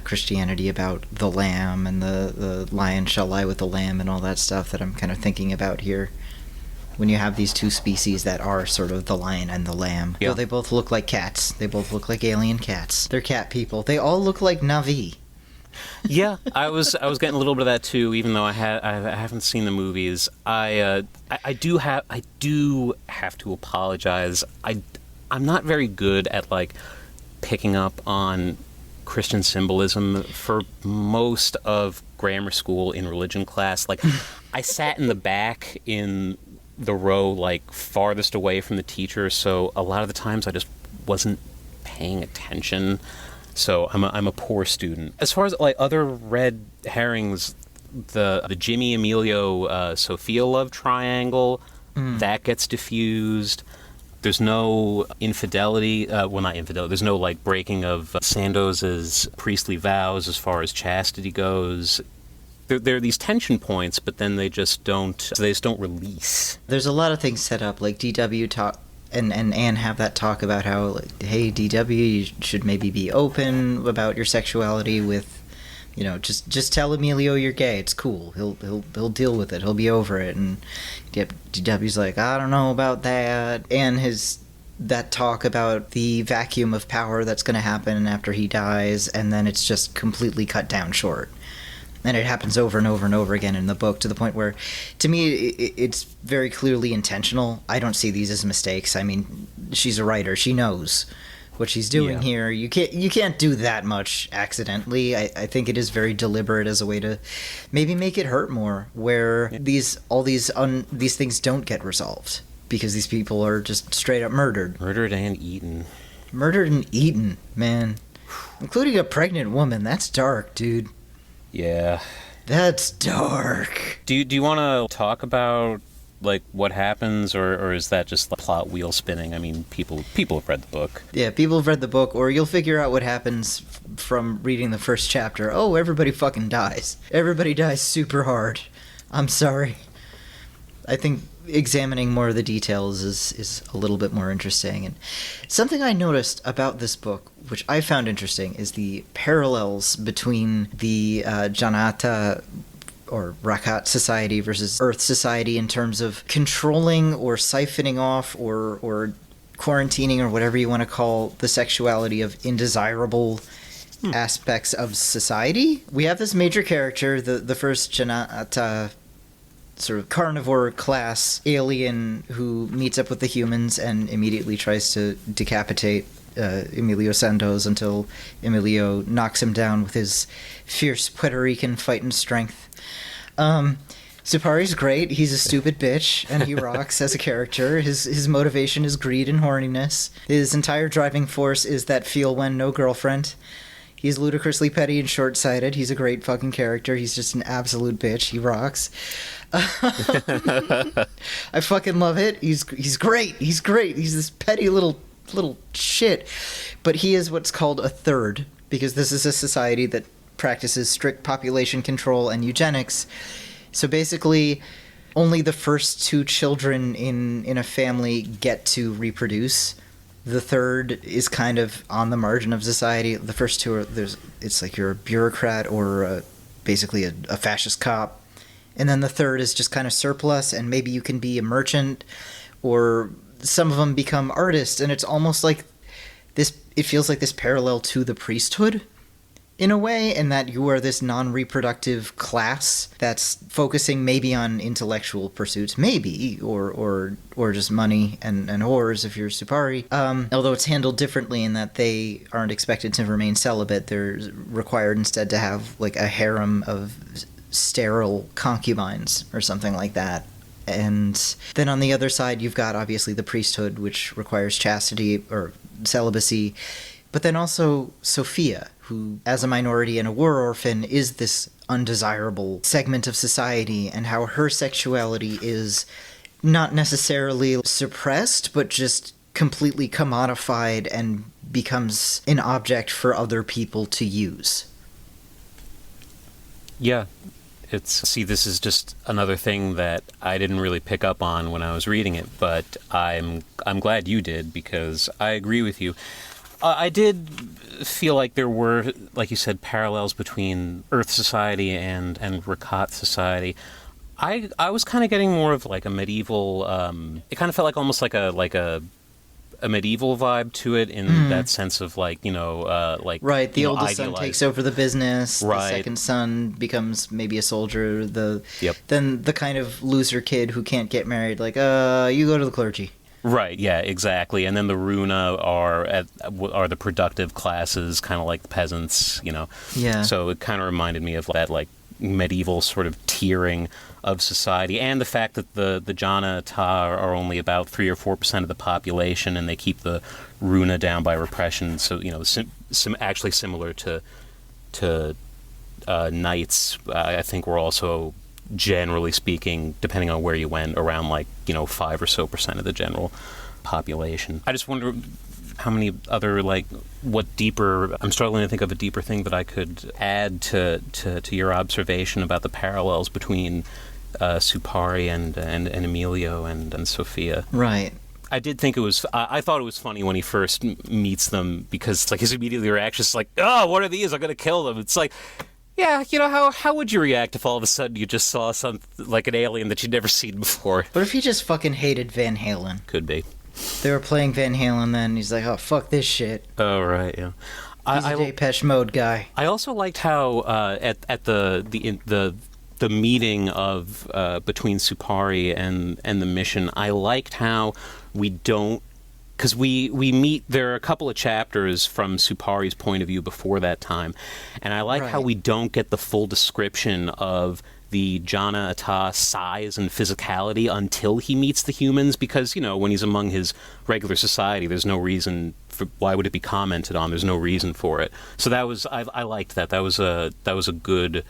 Christianity about the lamb, and the lion shall lie with the lamb, and all that stuff that I'm kind of thinking about here. When you have these two species that are sort of the lion and the lamb. Yeah. They both look like cats. They both look like alien cats. They're cat people. They all look like Na'vi. Yeah, I was getting a little bit of that too, even though I haven't seen the movies. I do have to apologize. I'm not very good at, like, picking up on Christian symbolism for most of grammar school in religion class. Like, I sat in the back in the row, like, farthest away from the teacher, so a lot of the times I just wasn't paying attention. So I'm a poor student. As far as, like, other red herrings, the Jimmy Emilio Sophia love triangle, that gets diffused. There's no infidelity. Not infidelity. There's no, like, breaking of Sandoz's priestly vows as far as chastity goes. There are these tension points, but then they just don't release. There's a lot of things set up, like DW talk. And Anne have that talk about how, like, hey, DW, you should maybe be open about your sexuality with, just tell Emilio you're gay. It's cool. He'll deal with it. He'll be over it. And DW's like, I don't know about that. And that talk about the vacuum of power that's going to happen after he dies, and then it's just completely cut down short. And it happens over and over and over again in the book, to the point where, to me, it's very clearly intentional. I don't see these as mistakes. I mean, she's a writer. She knows what she's doing here. You can't do that much accidentally. I think it is very deliberate as a way to maybe make it hurt more, where these things don't get resolved because these people are just straight up murdered. Murdered and eaten. Murdered and eaten, man. Including a pregnant woman. That's dark, dude. Yeah. That's dark. Do you want to talk about, like, what happens, or is that just the plot wheel spinning? I mean, people have read the book. Yeah, people have read the book, or you'll figure out what happens from reading the first chapter. Oh, everybody fucking dies. Everybody dies super hard. I'm sorry. I think examining more of the details is a little bit more interesting. And something I noticed about this book, which I found interesting, is the parallels between the Janata or Rakat society versus Earth society in terms of controlling or siphoning off or quarantining, or whatever you want to call the sexuality of indesirable aspects of society. We have this major character, the first Janata sort of carnivore class alien, who meets up with the humans and immediately tries to decapitate Emilio Sandoz until Emilio knocks him down with his fierce Puerto Rican fighting strength. Supari's great. He's a stupid bitch, and he rocks as a character. His motivation is greed and horniness. His entire driving force is that feel when no girlfriend. He's ludicrously petty and short-sighted. He's a great fucking character. He's just an absolute bitch. He rocks. I fucking love it. He's great. He's great. He's this petty little shit. But he is what's called a third, because this is a society that practices strict population control and eugenics. So basically, only the first two children in a family get to reproduce. The third is kind of on the margin of society. The first two are it's like you're a bureaucrat or basically a fascist cop, and then the third is just kind of surplus, and maybe you can be a merchant, or some of them become artists, and it's almost like this. It feels like this parallel to the priesthood, in a way, in that you are this non-reproductive class that's focusing maybe on intellectual pursuits, maybe, or just money and whores if you're Supari. Although it's handled differently in that they aren't expected to remain celibate. They're required instead to have like a harem of sterile concubines or something like that. And then on the other side, you've got obviously the priesthood, which requires chastity or celibacy. But then also Sophia, who, as a minority and a war orphan, is this undesirable segment of society, and how her sexuality is not necessarily suppressed, but just completely commodified and becomes an object for other people to use. Yeah. This is just another thing that I didn't really pick up on when I was reading it, but I'm glad you did, because I agree with you. I did feel like there were, like you said, parallels between Earth Society and Rakat Society. I was kind of getting more of like a medieval. It kind of felt like almost like a medieval vibe to it, in that sense of like right. The oldest son takes over the business. Right. The second son becomes maybe a soldier. Yep. Then the kind of loser kid who can't get married, like you go to the clergy. Right, yeah, exactly. And then the Runa are the productive classes, kind of like the peasants, Yeah. So it kind of reminded me of that, like, medieval sort of tiering of society, and the fact that the Jana Ta are only about 3 or 4% of the population, and they keep the Runa down by repression. So, actually similar to knights, I think we're also, generally speaking, depending on where you went, around 5 or so % of the general population. I just wonder how many other what deeper. I'm struggling to think of a deeper thing that I could add to your observation about the parallels between Supari and Emilio and Sophia. Right. I did think it was. I thought it was funny when he first meets them, because his immediate reaction is like, "Oh, what are these? I'm gonna kill them." It's like, yeah, how would you react if all of a sudden you just saw an alien that you'd never seen before? But if he just fucking hated Van Halen? Could be. They were playing Van Halen then, and he's like, oh, fuck this shit. Oh, right, yeah. He's a Depeche Mode guy. I also liked how at the meeting of between Supari and the mission, I liked how we don't. Because we meet, there are a couple of chapters from Supari's point of view before that time, and I like how we don't get the full description of the Jana Ata size and physicality until he meets the humans, because, when he's among his regular society, there's no reason for, why would it be commented on? There's no reason for it. So that was, I liked that. That was a good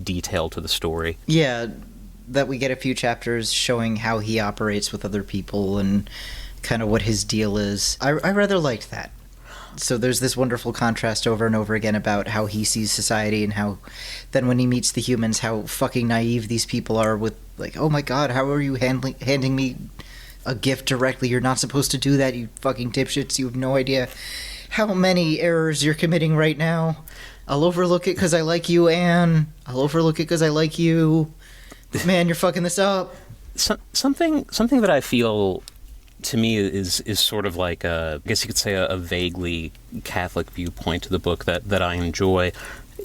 detail to the story. Yeah, that we get a few chapters showing how he operates with other people and kind of what his deal is. I rather liked that. So there's this wonderful contrast over and over again about how he sees society, and how then when he meets the humans, how fucking naive these people are with, like, oh my god, how are you handing me a gift directly? You're not supposed to do that, you fucking dipshits. You have no idea how many errors you're committing right now. I'll overlook it because I like you, Anne. I'll overlook it because I like you. Man, you're fucking this up. Something that I feel, to me, is sort of like I guess you could say a vaguely Catholic viewpoint to the book that I enjoy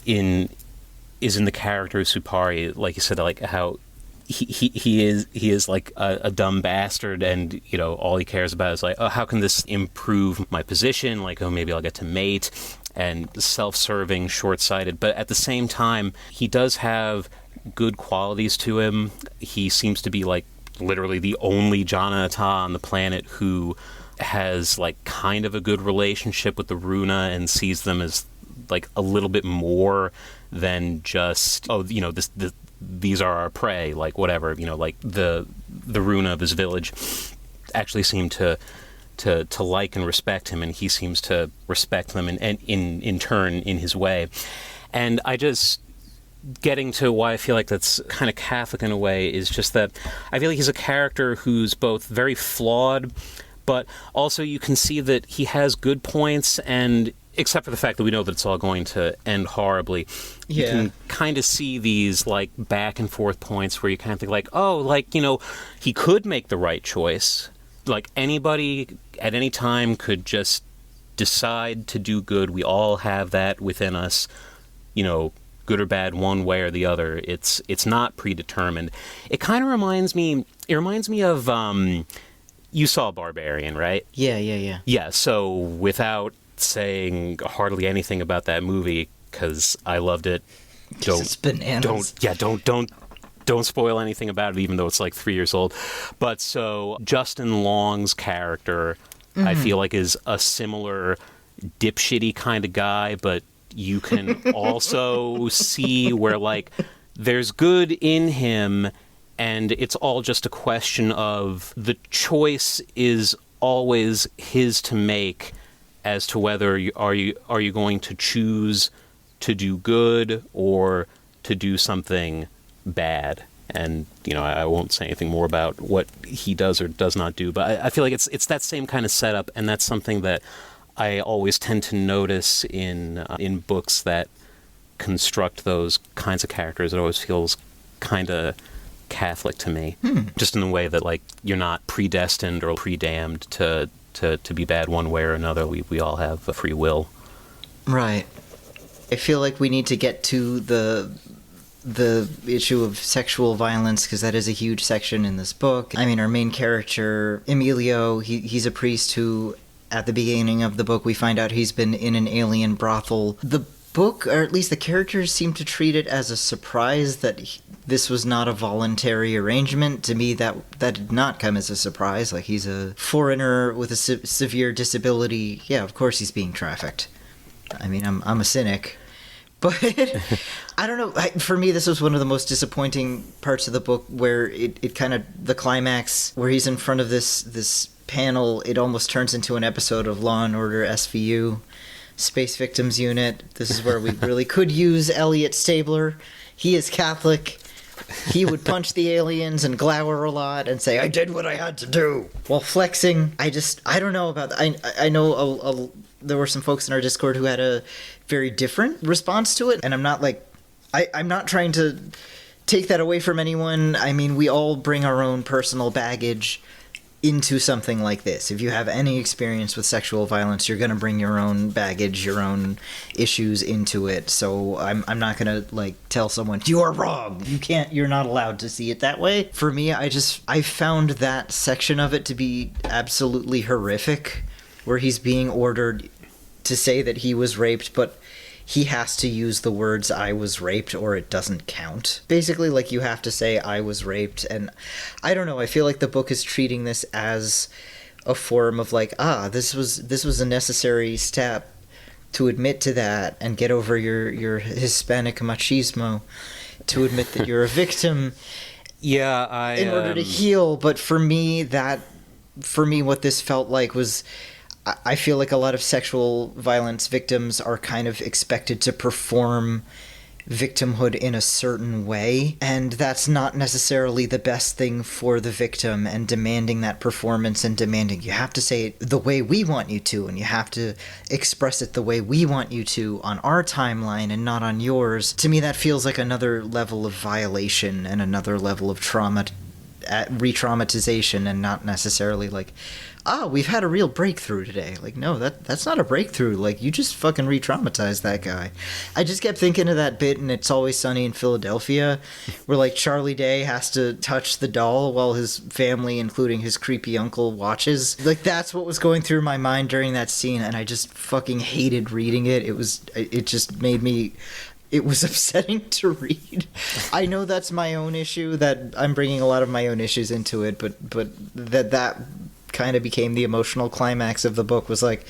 is in the character of Supari. Like you said, like how he is like a dumb bastard, and all he cares about is like, oh, how can this improve my position? Like, oh, maybe I'll get to mate, and self-serving, short-sighted. But at the same time, he does have good qualities to him. He seems to be like literally the only Janata on the planet who has like kind of a good relationship with the Runa and sees them as like a little bit more than just, oh, you know, these are our prey, like whatever, you know, like the Runa of his village actually seem to like and respect him, and he seems to respect them and in turn in his way. And I just, getting to why I feel like that's kind of Catholic in a way, is just that I feel like he's a character who's both very flawed, but also you can see that he has good points, and except for the fact that we know that it's all going to end horribly, you can kind of see these like back and forth points where you kind of think like, oh, like, you know, he could make the right choice. Like anybody at any time could just decide to do good. We all have that within us, you know, good or bad one way or the other. It's not predetermined. It kind of reminds me of you saw Barbarian, right? Yeah. Yeah, so without saying hardly anything about that movie, because I loved it. It's bananas. Don't spoil anything about it, even though it's like 3 years old. But so Justin Long's character, I feel like, is a similar dipshitty kind of guy, but you can also see where like there's good in him, and it's all just a question of the choice is always his to make as to whether are you going to choose to do good or to do something bad. And, you know, I won't say anything more about what he does or does not do, but I feel like it's that same kind of setup, and that's something that I always tend to notice in books that construct those kinds of characters. It always feels kind of Catholic to me, just in the way that, like, you're not predestined or predamned to be bad one way or another. We all have a free will. Right. I feel like we need to get to the issue of sexual violence, because that is a huge section in this book. I mean, our main character, Emilio, he's a priest who, at the beginning of the book, we find out he's been in an alien brothel. The book, or at least the characters, seem to treat it as a surprise that this was not a voluntary arrangement. To me, that did not come as a surprise. Like, he's a foreigner with a severe disability. Yeah, of course he's being trafficked. I mean, I'm a cynic. But I don't know. For me, this was one of the most disappointing parts of the book, where it kind of, the climax, where he's in front of this panel, it almost turns into an episode of Law & Order SVU, Space Victims Unit. This is where we really could use Elliot Stabler. He is Catholic. He would punch the aliens and glower a lot and say, I did what I had to do, while flexing. I don't know about that. I know there were some folks in our Discord who had a very different response to it, and I'm not like, I'm not trying to take that away from anyone. I mean, we all bring our own personal baggage into something like this. If you have any experience with sexual violence, you're going to bring your own baggage, your own issues into it. So I'm not going to like tell someone, you are wrong, you're not allowed to see it that way. For me, I found that section of it to be absolutely horrific, where he's being ordered to say that he was raped, but he has to use the words "I was raped" or it doesn't count. Basically, like, you have to say "I was raped," and I don't know, I feel like the book is treating this as a form of like, this was a necessary step to admit to that and get over your Hispanic machismo, to admit that you're a victim. Yeah, in order to heal. But for me, what this felt like was, I feel like a lot of sexual violence victims are kind of expected to perform victimhood in a certain way, and that's not necessarily the best thing for the victim, and demanding that performance and demanding you have to say it the way we want you to, and you have to express it the way we want you to on our timeline and not on yours. To me, that feels like another level of violation and another level of trauma, re-traumatization, and not necessarily like, we've had a real breakthrough today. Like, no, that's not a breakthrough. Like, you just fucking re-traumatized that guy. I just kept thinking of that bit in It's Always Sunny in Philadelphia, where, like, Charlie Day has to touch the doll while his family, including his creepy uncle, watches. Like, that's what was going through my mind during that scene, and I just fucking hated reading it. It just made me it was upsetting to read. I know that's my own issue, that I'm bringing a lot of my own issues into it, but that kind of became the emotional climax of the book, was like,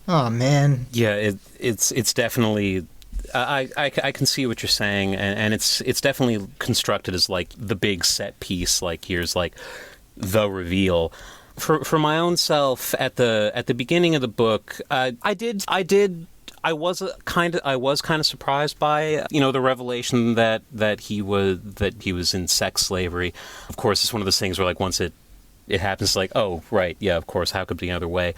oh man. Yeah, it's definitely. I can see what you're saying, and it's definitely constructed as like the big set piece. Like here's like the reveal. For my own self, at the beginning of the book, I was kind of surprised by the revelation that he was in sex slavery. Of course, it's one of those things where like once it happens, like, oh right, yeah, of course, how could it be another way?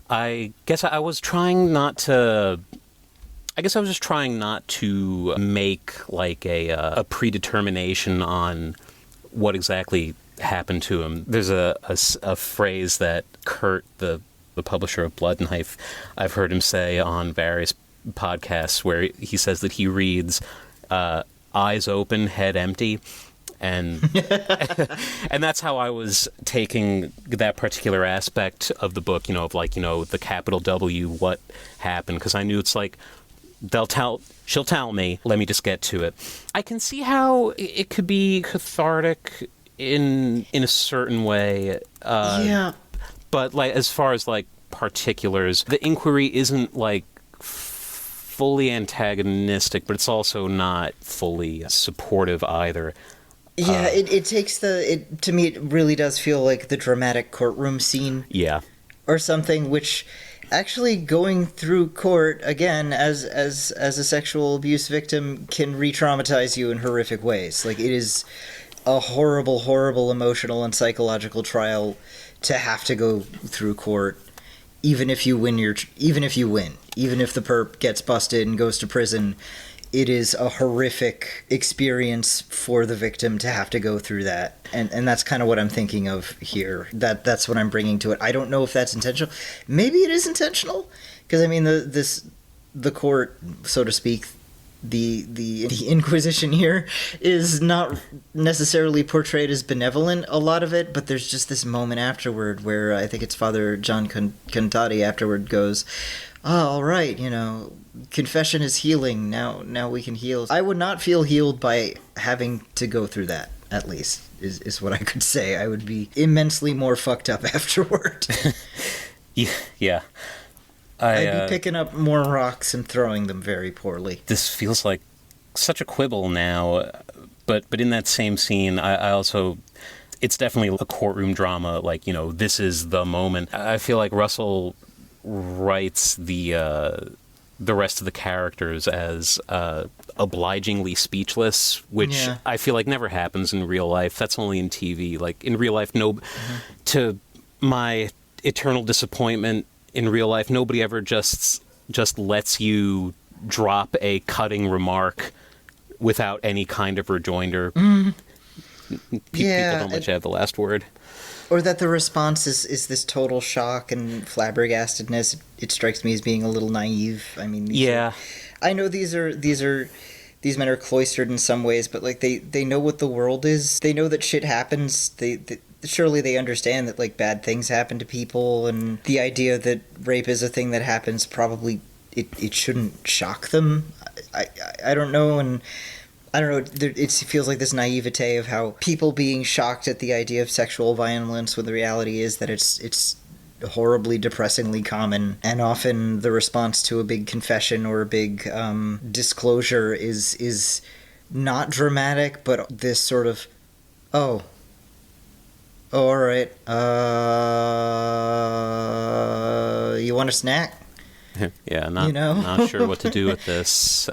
I guess I was trying not to. I guess I was just trying not to make like a predetermination on what exactly happened to him. There's a phrase that Kurt, the publisher of Blood Knife, I've heard him say on various podcasts, where he says that he reads eyes open, head empty. And and that's how I was taking that particular aspect of the book, of like, the capital W, what happened, because I knew it's like, she'll tell me, let me just get to it. I can see how it could be cathartic in a certain way. Yeah. But like, as far as like particulars, the inquiry isn't like fully antagonistic, but it's also not fully supportive either. Yeah, it takes to me, it really does feel like the dramatic courtroom scene. Yeah. Or something, which actually, going through court again as a sexual abuse victim can re-traumatize you in horrific ways. Like, it is a horrible, horrible emotional and psychological trial to have to go through court, even if you win, even if the perp gets busted and goes to prison. It is a horrific experience for the victim to have to go through that. And that's kind of what I'm thinking of here. That's what I'm bringing to it. I don't know if that's intentional. Maybe it is intentional. Because, I mean, the court, so to speak, the Inquisition here is not necessarily portrayed as benevolent, a lot of it. But there's just this moment afterward where I think it's Father John Cantati afterward goes, oh, all right, confession is healing. Now we can heal. I would not feel healed by having to go through that, at least, is what I could say. I would be immensely more fucked up afterward. Yeah. I'd be picking up more rocks and throwing them very poorly. This feels like such a quibble now, but in that same scene, I also... It's definitely a courtroom drama, like, this is the moment. I feel like Russell writes the rest of the characters as obligingly speechless, which I feel like never happens in real life. That's only in TV. Like, in real life, to my eternal disappointment, in real life, nobody ever just lets you drop a cutting remark without any kind of rejoinder. People don't let you have the last word. Or that the response is this total shock and flabbergastedness. It strikes me as being a little naive. I mean, I know these men are cloistered in some ways, but like they know what the world is. They know that shit happens. Surely they understand that like bad things happen to people, and the idea that rape is a thing that happens, probably it shouldn't shock them. I don't know, and I don't know, it feels like this naivete of how people being shocked at the idea of sexual violence, when the reality is that it's horribly depressingly common, and often the response to a big confession or a big disclosure is not dramatic, but this sort of, oh, all right, you want a snack? Yeah, not sure what to do with this.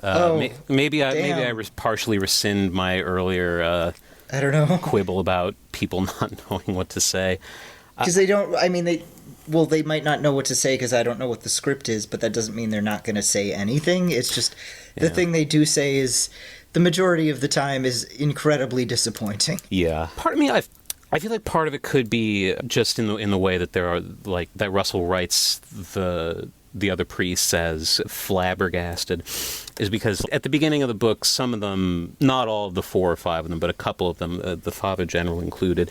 Maybe I partially rescind my earlier I don't know, quibble about people not knowing what to say. Because they don't. I mean, they might not know what to say because I don't know what the script is, but that doesn't mean they're not going to say anything. It's just the thing they do say is the majority of the time is incredibly disappointing. Yeah, part of me, I feel like part of it could be just in the way that there are, like, that Russell writes the other priests as flabbergasted, is because at the beginning of the book, some of them, not all of the 4 or 5 of them, but a couple of them, the Father General included,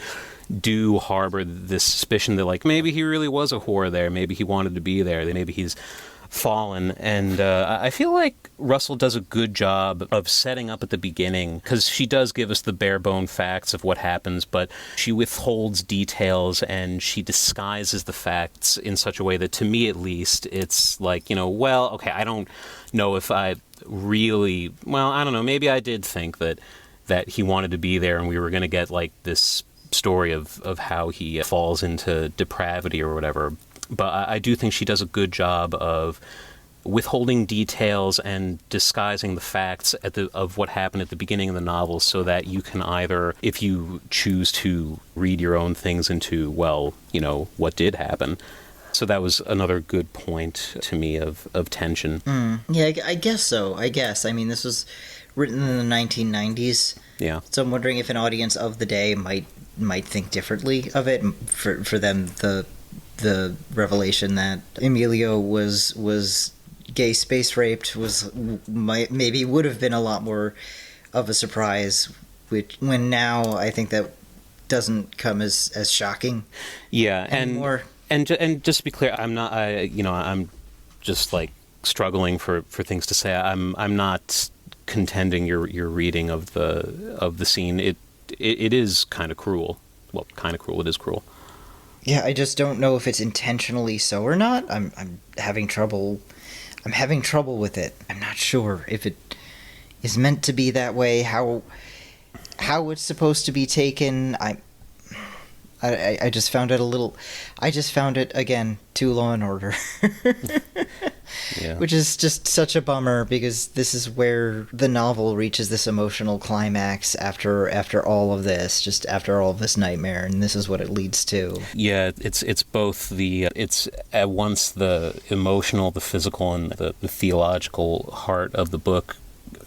do harbor this suspicion that, like, maybe he really was a whore there, maybe he wanted to be there, maybe he's fallen. And I feel like Russell does a good job of setting up at the beginning, because she does give us the bare bone facts of what happens, but she withholds details and she disguises the facts in such a way that, to me at least, it's like, well, okay, I don't know if I really, well, I don't know, maybe I did think that he wanted to be there and we were going to get like this story of how he falls into depravity or whatever. But I do think she does a good job of withholding details and disguising the facts of what happened at the beginning of the novel, so that you can either, if you choose to read your own things into, well, what did happen. So that was another good point to me of tension. Yeah, I guess so. I mean, this was written in the 1990s. Yeah. So I'm wondering if an audience of the day might think differently of it. For them, the revelation that Emilio was gay space raped maybe would have been a lot more of a surprise, when now I think that doesn't come as shocking. Yeah, anymore. And just to be clear, I'm not. I'm just like struggling for things to say. I'm not contending your reading of the scene. It is kind of cruel. Well, kind of cruel. It is cruel. Yeah, I just don't know if it's intentionally so or not. I'm having trouble. I'm having trouble with it. I'm not sure if it is meant to be that way. How it's supposed to be taken. I just found it a little. I just found it again too Law and Order. Yeah. Which is just such a bummer, because this is where the novel reaches this emotional climax after all of this, just after all of this nightmare, and this is what it leads to. Yeah, it's both it's at once the emotional, the physical, and the theological heart of the book,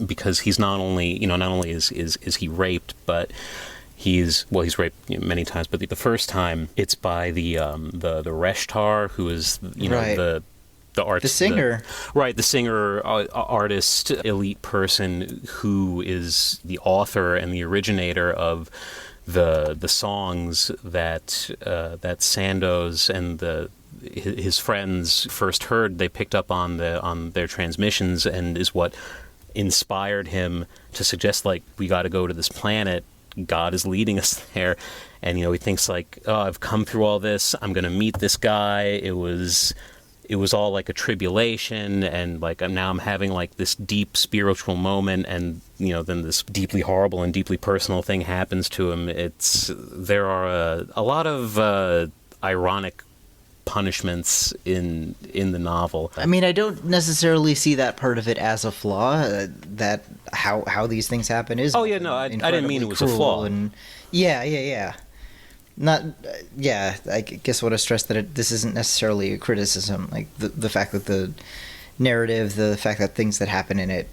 because he's not only is he raped, but he's raped many times, but the first time it's by the Reshtar, who is Right. the artist, The singer. The singer, artist, elite person who is the author and the originator of the songs that Sandoz and his friends first heard. They picked up on their transmissions, and is what inspired him to suggest, like, we got to go to this planet. God is leading us there. And he thinks like, oh, I've come through all this, I'm gonna meet this guy. It was all like a tribulation, and like now I'm having like this deep spiritual moment, and then this deeply horrible and deeply personal thing happens to him. There are a lot of ironic punishments in the novel. I mean, I don't necessarily see that part of it as a flaw. That how these things happen is. Oh yeah, no, I didn't mean it was a cruel flaw. And yeah. Not, yeah. I guess what I stress that this isn't necessarily a criticism. Like the fact that the narrative, the fact that things that happen in it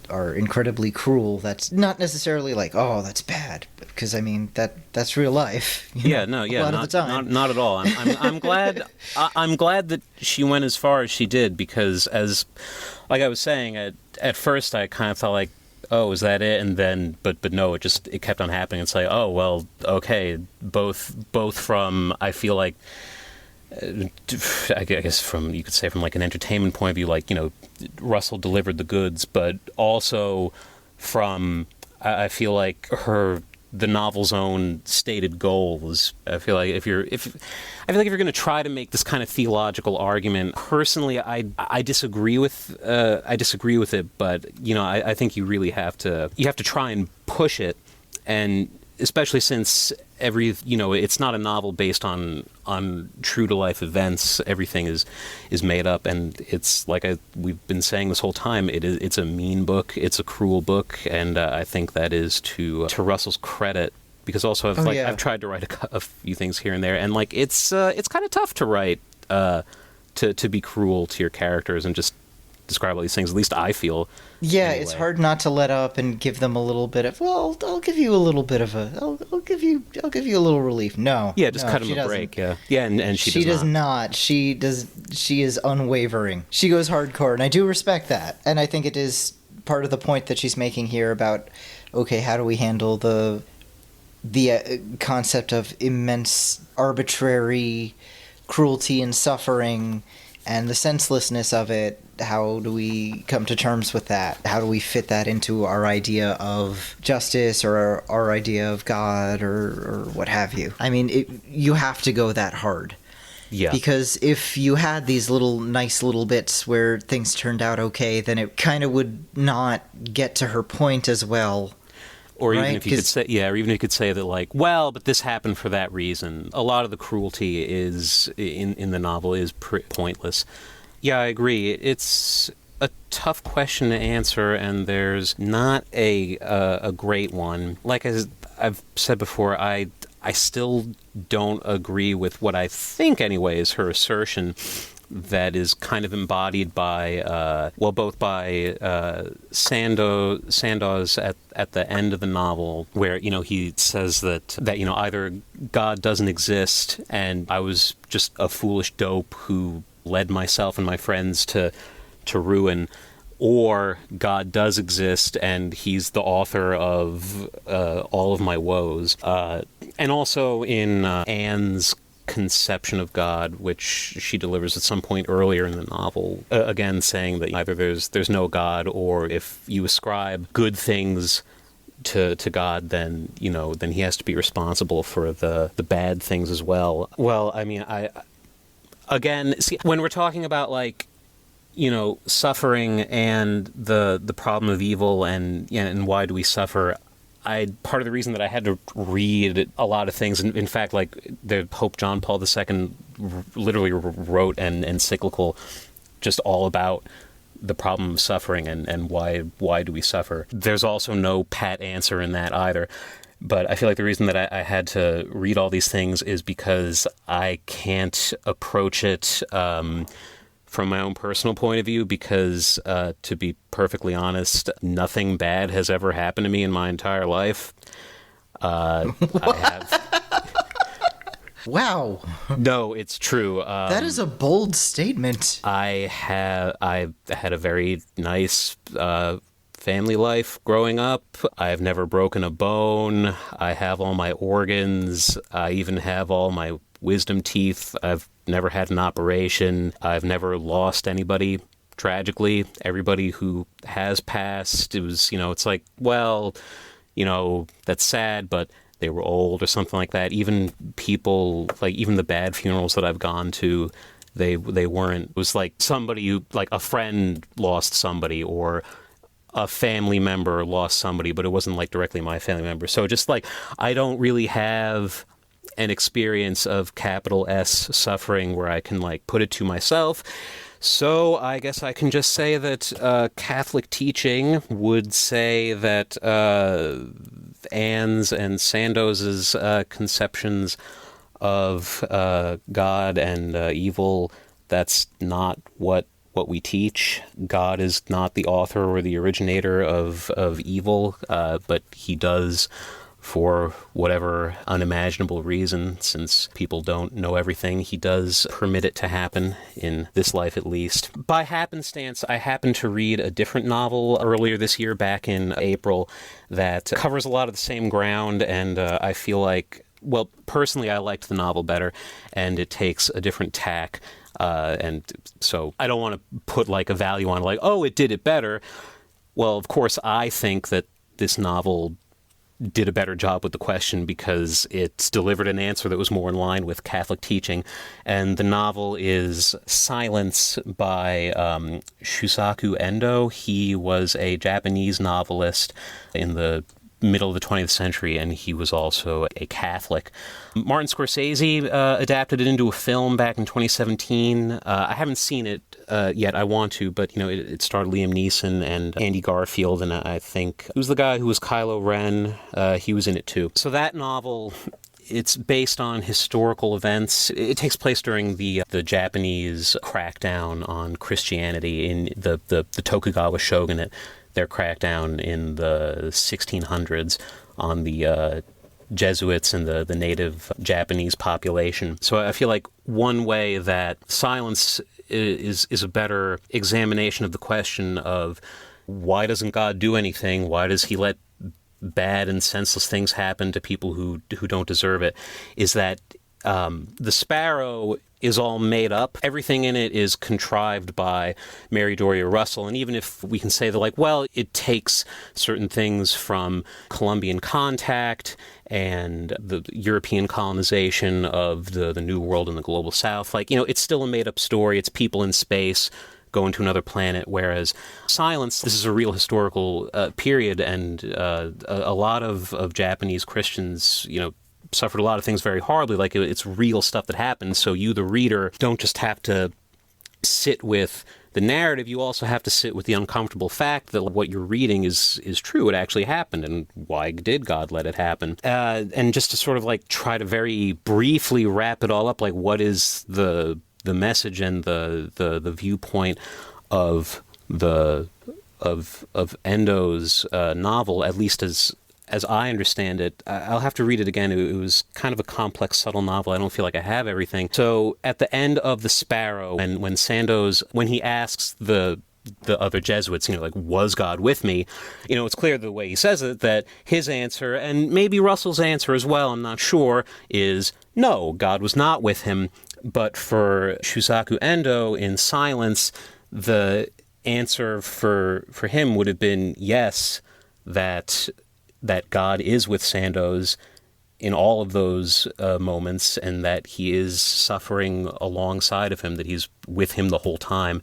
are incredibly cruel. That's not necessarily like, oh, that's bad, because I mean that's real life. Yeah, no, yeah, a lot of the time. Not at all. I'm glad. I'm glad that she went as far as she did, because as like I was saying, at first I kind of felt like, oh, is that it? And then, but no, it kept on happening. It's like, oh, well, okay, both from, I feel like, I guess you could say from like an entertainment point of view, like, Russell delivered the goods, but also from, I feel like the novel's own stated goals. I feel like if you're going to try to make this kind of theological argument, personally, I disagree with it, but I think you really have to try and push it, and especially since it's not a novel based on true to life events. Everything is made up, and it's like we've been saying this whole time. It's a mean book. It's a cruel book, and I think that is to Russell's credit. Because also I've tried to write a few things here and there, and like it's kind of tough to write to be cruel to your characters and just describe all these things. At least I feel. Yeah, anyway. It's hard not to let up and give them a little bit of. Well, I'll give you a little bit of I'll give you a little relief. No. Yeah, just no, cut him a break. Yeah, and she does not. She does. She is unwavering. She goes hardcore, and I do respect that. And I think it is part of the point that she's making here about, okay, how do we handle the concept of immense arbitrary cruelty and suffering and the senselessness of it, how do we come to terms with that? How do we fit that into our idea of justice or our idea of God or what have you? I mean, you have to go that hard. Yeah. Because if you had these nice little bits where things turned out okay, then it kind of would not get to her point as well. Or even right? if you could say, or even if you could say that, like, well, but this happened for that reason. A lot of the cruelty is in the novel is pointless. Yeah, I agree. It's a tough question to answer, and there's not a great one. Like I've said before, I still don't agree with what I think, anyway, is her assertion that is kind of embodied by, both by Sandoz at the end of the novel, where, he says that either God doesn't exist and I was just a foolish dope who led myself and my friends to ruin, or God does exist and he's the author of all of my woes. And also in Anne's conception of God, which she delivers at some point earlier in the novel, again saying that either there's no God, or if you ascribe good things to God, then he has to be responsible for the bad things as well. Well, I mean, see, when we're talking about, like, suffering and the problem of evil and why do we suffer, part of the reason that I had to read a lot of things, in fact, like, the Pope John Paul II literally wrote an encyclical just all about the problem of suffering and why do we suffer. There's also no pat answer in that either. But I feel like the reason that I had to read all these things is because I can't approach it from my own personal point of view, because to be perfectly honest, nothing bad has ever happened to me in my entire life. I have. Wow. No, it's true. That is a bold statement. I had a very nice family life growing up. I've never broken a bone. I have all my organs. I even have all my wisdom teeth. I've never had an operation. I've never lost anybody tragically. Everybody who has passed, it was, it's like, well, that's sad, but they were old or something like that. Even people, like, even the bad funerals that I've gone to, they weren't, it was like somebody who, like, a friend lost somebody, or a family member lost somebody, but it wasn't, like, directly my family member. So just, like, I don't really have an experience of capital S suffering where I can, like, put it to myself. So I guess I can just say that Catholic teaching would say that Anne's and Sandoz's conceptions of God and evil, that's not what we teach. God is not the author or the originator of evil, but he does, for whatever unimaginable reason, since people don't know everything, he does permit it to happen, in this life at least. By happenstance, I happened to read a different novel earlier this year, back in April, that covers a lot of the same ground, and I feel like, well, personally, I liked the novel better, and it takes a different tack, and so I don't want to put, like, a value on, like, oh, it did it better. Well, of course, I think that this novel did a better job with the question because it's delivered an answer that was more in line with Catholic teaching. And the novel is Silence by Shusaku Endo. He was a Japanese novelist in the middle of the 20th century, and he was also a Catholic. Martin Scorsese adapted it into a film back in 2017. I haven't seen it yet. I want to, but it starred Liam Neeson and Andy Garfield, and I think who's the guy who was Kylo Ren? He was in it too. So that novel, it's based on historical events. It takes place during the Japanese crackdown on Christianity in the Tokugawa shogunate. Their crackdown in the 1600s on the Jesuits and the native Japanese population. So I feel like one way that Silence is a better examination of the question of why doesn't God do anything? Why does he let bad and senseless things happen to people who don't deserve it? Is that The Sparrow is all made up. Everything in it is contrived by Mary Doria Russell. And even if we can say that, like, well, it takes certain things from Columbian contact and the European colonization of the New World and the Global South, like, it's still a made-up story. It's people in space going to another planet, whereas Silence, this is a real historical period, and a lot of Japanese Christians, suffered a lot of things very horribly. Like, it's real stuff that happened. So you, the reader, don't just have to sit with the narrative. You also have to sit with the uncomfortable fact that what you're reading is true. It actually happened. And why did God let it happen? And just to sort of like try to very briefly wrap it all up, like, what is the message and the viewpoint of Endo's novel, at least as I understand it. I'll have to read it again. It was kind of a complex, subtle novel. I don't feel like I have everything. So at the end of The Sparrow, and when he asks the other Jesuits, like, was God with me? It's clear the way he says it that his answer, and maybe Russell's answer as well, I'm not sure, is no, God was not with him. But for Shusaku Endo in Silence, the answer for him would have been yes, that God is with Sandoz in all of those moments, and that he is suffering alongside of him, that he's with him the whole time,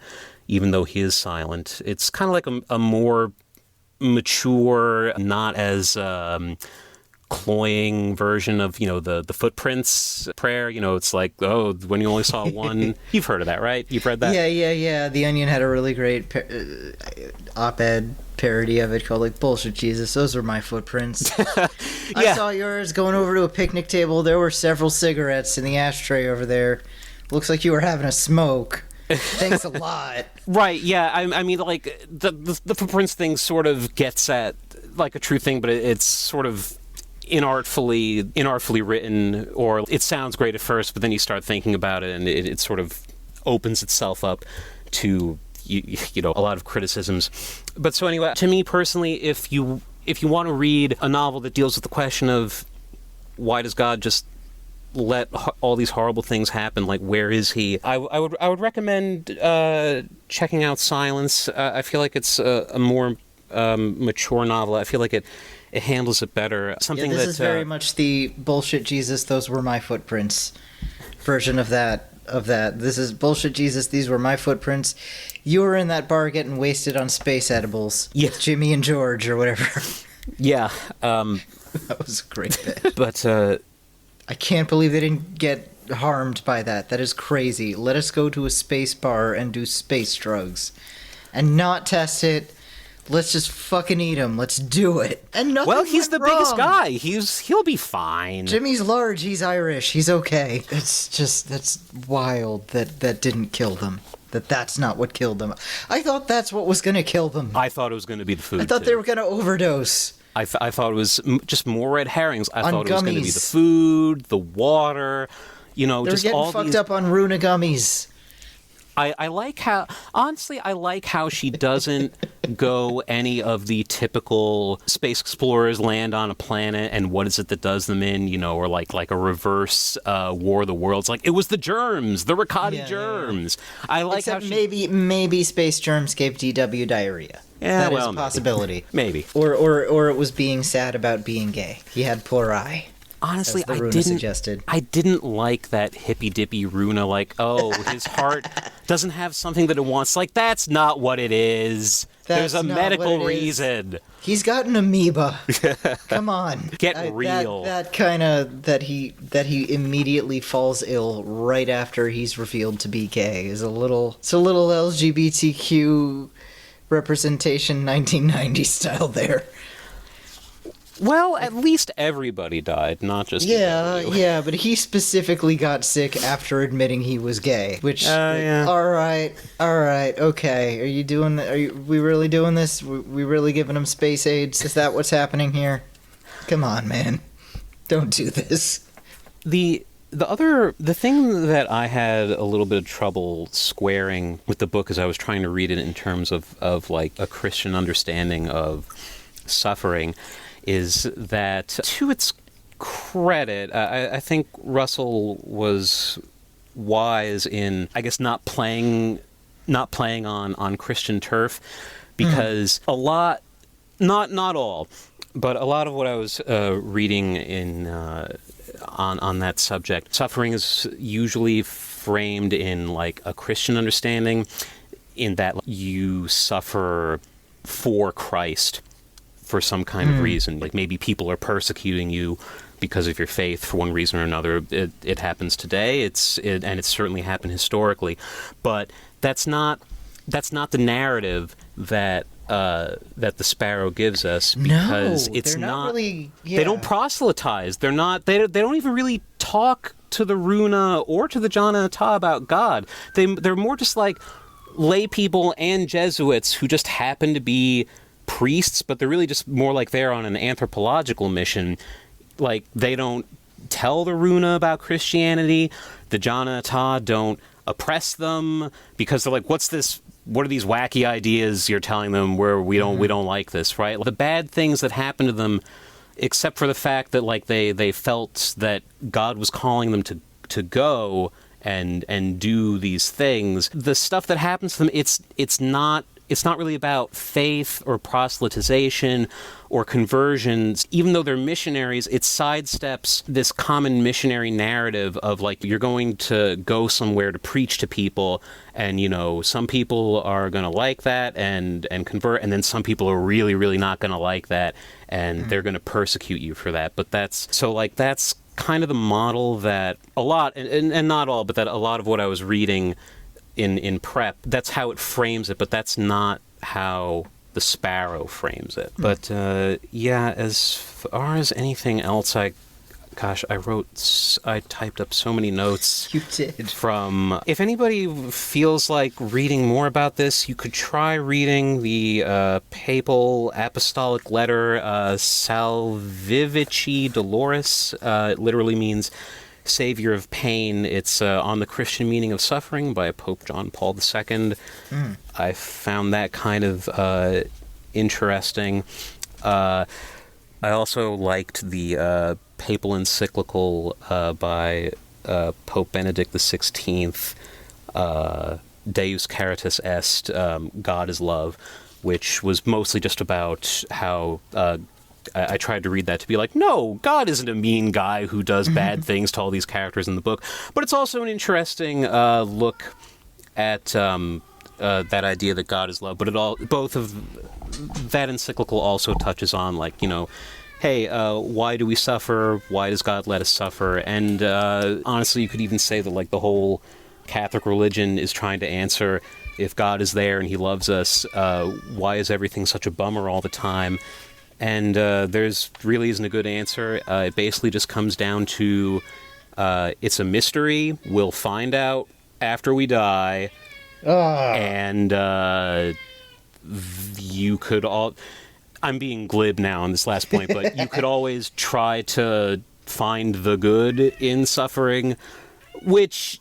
even though he is silent. It's kind of like a more mature, not as cloying version of, the footprints prayer. It's like, oh, when you only saw one. You've heard of that, right? You've read that? Yeah. The Onion had a really great op-ed parody of it called, like, Bullshit Jesus, those were my footprints. Yeah. I saw yours going over to a picnic table. There were several cigarettes in the ashtray over there. Looks like you were having a smoke. Thanks a lot. Right, yeah. I mean, like, the footprints thing sort of gets at, like, a true thing, but it's sort of inartfully written, or it sounds great at first, but then you start thinking about it, and it sort of opens itself up to a lot of criticisms. But so anyway, to me personally, if you want to read a novel that deals with the question of why does God just let all these horrible things happen, like, where is he? I would recommend checking out Silence. I feel like it's a more mature novel. I feel like it handles it better. This is very much the Bullshit Jesus, those were my footprints version of that. This is Bullshit Jesus, these were my footprints. You were in that bar getting wasted on space edibles. Yeah. With Jimmy and George or whatever. Yeah. That was a great bit. But I can't believe they didn't get harmed by that. That is crazy. Let us go to a space bar and do space drugs. And not test it. Let's just fucking eat him. Let's do it. And nothing Well, he's the went biggest wrong. guy. He'll be fine. Jimmy's large. He's Irish. He's okay. That's wild that didn't kill them. That's not what killed them. I thought that's what was going to kill them. I thought it was going to be the food. I thought they were going to overdose. I thought it was just more red herrings. I thought it was going to be gummies. the food, the water, They were just getting all fucked these... up on Runa gummies. I like how, honestly, I like how she doesn't go any of the typical space explorers land on a planet and what is it that does them in, or like a reverse War of the Worlds. Like, it was the germs, the Riccati germs. Yeah. I like Except how she... maybe space germs gave DW diarrhea. Yeah, that is a possibility. Maybe. Or it was being sad about being gay. He had poor eye. Honestly, suggested. I didn't like that hippy-dippy Runa, like, oh, his heart doesn't have something that it wants. Like, that's not what it is. There's a medical reason. He's got an amoeba. Come on. Get real. That he immediately falls ill right after he's revealed to be gay is a little LGBTQ representation 1990 style there. Well, at least everybody died, not just Yeah, but he specifically got sick after admitting he was gay. Which, yeah. all right, okay. Are we really doing this? We really giving him space AIDS? Is that what's happening here? Come on, man, don't do this. The thing that I had a little bit of trouble squaring with the book as I was trying to read it in terms of like a Christian understanding of suffering is that to its credit. I think Russell was wise in, I guess, not playing on Christian turf, because a lot, not all, but a lot of what I was reading in on that subject, suffering is usually framed in like a Christian understanding, in that you suffer for Christ for some kind of reason. Like maybe people are persecuting you because of your faith for one reason or another. It happens today. And it's certainly happened historically, but that's not the narrative that the Sparrow gives us, because it's not really, they don't proselytize. They don't even really talk to the Runa or to the Jana Ata about God. They're more just like lay people and Jesuits who just happen to be priests, but they're really just more like they're on an anthropological mission. Like, they don't tell the Runa about Christianity. The Jana Ata don't oppress them, because they're like, what are these wacky ideas you're telling them where we don't like this, right? The bad things that happen to them, except for the fact that like they felt that God was calling them to go and do these things. The stuff that happens to them, it's not really about faith or proselytization or conversions. Even though they're missionaries, it sidesteps this common missionary narrative of like, you're going to go somewhere to preach to people, and some people are going to like that and convert, and then some people are really, really not going to like that, and they're going to persecute you for that. But that's kind of the model that a lot, and not all, but that a lot of what I was reading in prep, that's how it frames it, but that's not how the Sparrow frames it. But as far as anything else, I typed up so many notes. You did. From, if anybody feels like reading more about this, you could try reading the papal apostolic letter, Salvifici Doloris. It literally means Savior of Pain. It's on the Christian meaning of suffering by Pope John Paul II. I found that kind of interesting. I also liked the papal encyclical by Pope Benedict XVI, Deus Caritas Est, God is Love, which was mostly just about how I tried to read that to be like, no, God isn't a mean guy who does bad things to all these characters in the book. But it's also an interesting look at that idea that God is love. But both of that encyclical also touches on, like, hey, why do we suffer? Why does God let us suffer? And honestly, you could even say that like the whole Catholic religion is trying to answer, if God is there and he loves us, why is everything such a bummer all the time? And there's really isn't a good answer. It basically just comes down to it's a mystery. We'll find out after we die. And you could all... I'm being glib now on this last point, but you could always try to find the good in suffering, which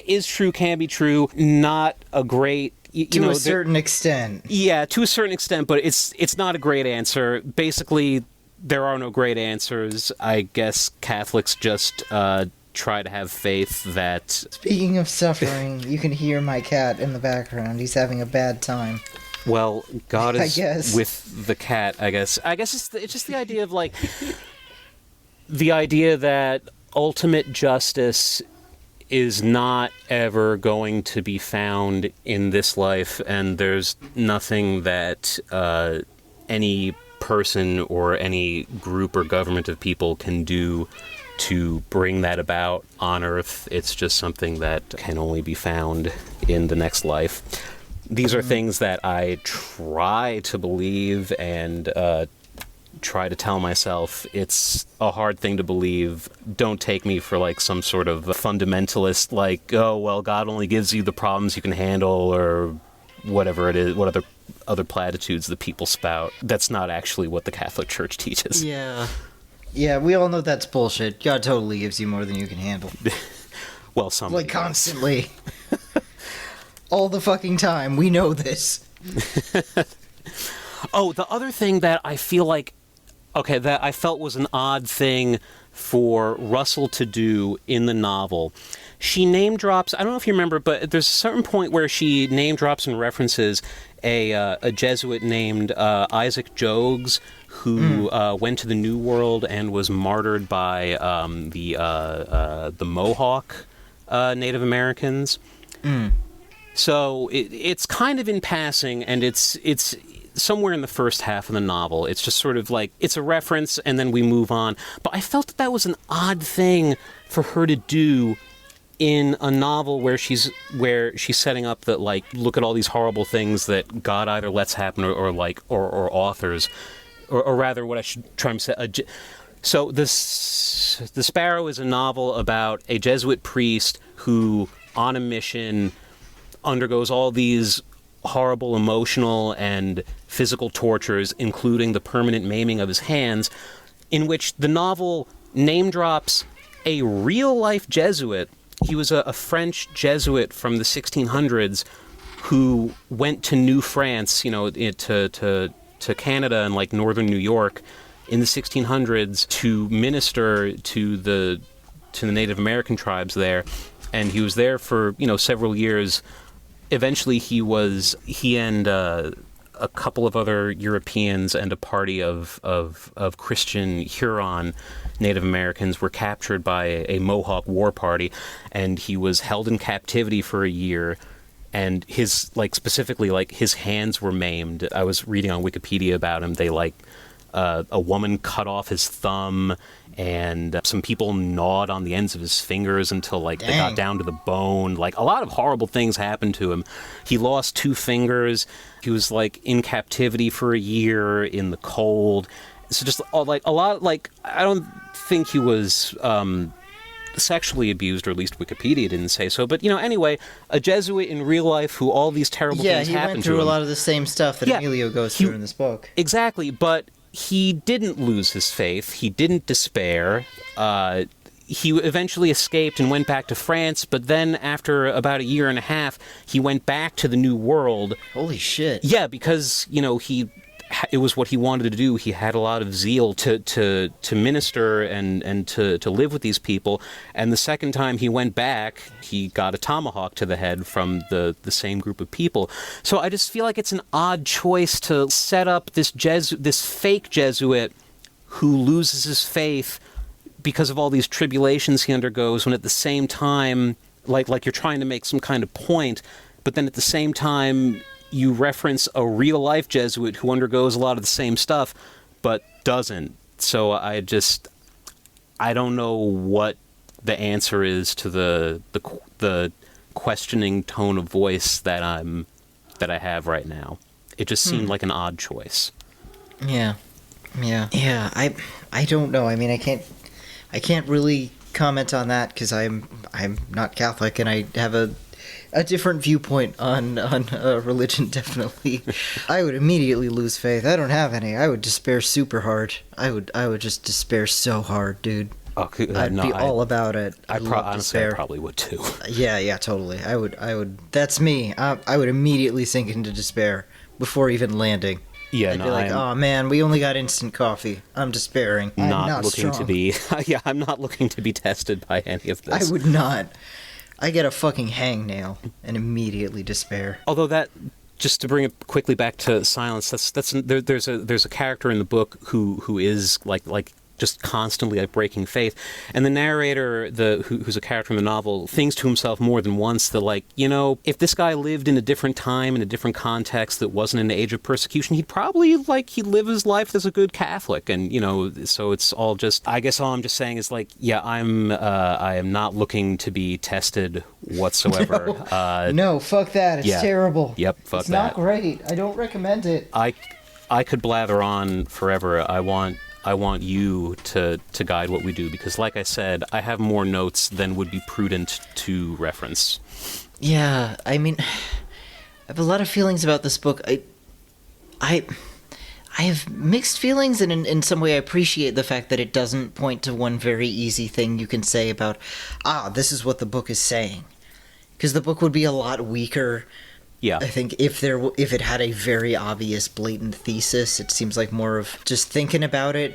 is true, can be true. Not a great... to a certain extent. Yeah, to a certain extent, but it's not a great answer. Basically, there are no great answers. I guess Catholics just try to have faith that... Speaking of suffering, you can hear my cat in the background. He's having a bad time. Well, God is with the cat, I guess. I guess it's just the idea of, like... the idea that ultimate justice is not ever going to be found in this life, and there's nothing that any person or any group or government of people can do to bring that about on Earth. It's just something that can only be found in the next life. These are things that I try to believe and try to tell myself. It's a hard thing to believe. Don't take me for like some sort of fundamentalist, like, oh, well, God only gives you the problems you can handle, or whatever it is, what other platitudes that people spout. That's not actually what the Catholic Church teaches. Yeah, we all know that's bullshit. God totally gives you more than you can handle. Well, some like constantly. All the fucking time. We know this. Oh, the other thing that I feel like, okay, that I felt was an odd thing for Russell to do in the novel. She name drops, I don't know if you remember, but there's a certain point where she name drops and references a Jesuit named Isaac Jogues, who went to the New World and was martyred by the Mohawk Native Americans. So it's kind of in passing, and it's somewhere in the first half of the novel. It's just sort of like, it's a reference, and then we move on. But I felt that was an odd thing for her to do in a novel where she's setting up that, like, look at all these horrible things that God either lets happen or authors, or rather, what I should try and say. So The Sparrow is a novel about a Jesuit priest who, on a mission, undergoes all these horrible emotional and physical tortures, including the permanent maiming of his hands, in which the novel name drops a real-life Jesuit. He was a French Jesuit from the 1600s who went to New France, to Canada and, like, northern New York in the 1600s to minister to the Native American tribes there. And he was there for, several years. Eventually he and a couple of other Europeans and a party of Christian Huron Native Americans were captured by a Mohawk war party, and he was held in captivity for a year, and his hands were maimed. I was reading on Wikipedia about him. They, a woman cut off his thumb, and some people gnawed on the ends of his fingers until, they got down to the bone. A lot of horrible things happened to him. He lost 2 fingers. He was, in captivity for a year in the cold. So just, a lot, I don't think he was sexually abused, or at least Wikipedia didn't say so. But, anyway, a Jesuit in real life who all these terrible things happened to him. Yeah, he went through a lot of the same stuff that Emilio goes through in this book. Exactly, but he didn't lose his faith. He didn't despair. He eventually escaped and went back to France, but then after about a year and a half, he went back to the New World. Holy shit. Yeah, because, it was what he wanted to do. He had a lot of zeal to minister and to live with these people. And the second time he went back, he got a tomahawk to the head from the same group of people. So I just feel like it's an odd choice to set up this fake Jesuit who loses his faith because of all these tribulations he undergoes, when at the same time, like you're trying to make some kind of point, but then at the same time you reference a real-life Jesuit who undergoes a lot of the same stuff, but doesn't. So I don't know what the answer is to the questioning tone of voice that I have right now. It just seemed like an odd choice. Yeah. I don't know. I mean, I can't really comment on that because I'm not Catholic, and I have a different viewpoint on religion, definitely. I would immediately lose faith. I don't have any. I would despair super hard. I would just despair so hard, dude. I'd be all about it. Honestly, I probably would too. Yeah, totally. I would. That's me. I would immediately sink into despair before even landing. Yeah, I'd be like, oh man, we only got instant coffee. I'm despairing. I'm not looking strong. to be. Yeah, I'm not looking to be tested by any of this. I would not. I get a fucking hangnail and immediately despair. Although that, just to bring it quickly back to Silence, there's a character in the book who is like just constantly breaking faith, and the narrator, who's a character in the novel, thinks to himself more than once that, if this guy lived in a different time, in a different context that wasn't an age of persecution, he'd probably he'd live his life as a good Catholic. And so it's all just, I guess all I'm just saying is I am not looking to be tested whatsoever. No, fuck that. It's terrible. Yep, fuck that. It's not great. I don't recommend it. I could blather on forever. I want you to guide what we do, because, like I said, I have more notes than would be prudent to reference. Yeah, I mean, I have a lot of feelings about this book. I have mixed feelings, and in some way I appreciate the fact that it doesn't point to one very easy thing you can say about, this is what the book is saying. Because the book would be a lot weaker Yeah. I think if it had a very obvious, blatant thesis, it seems like more of just thinking about it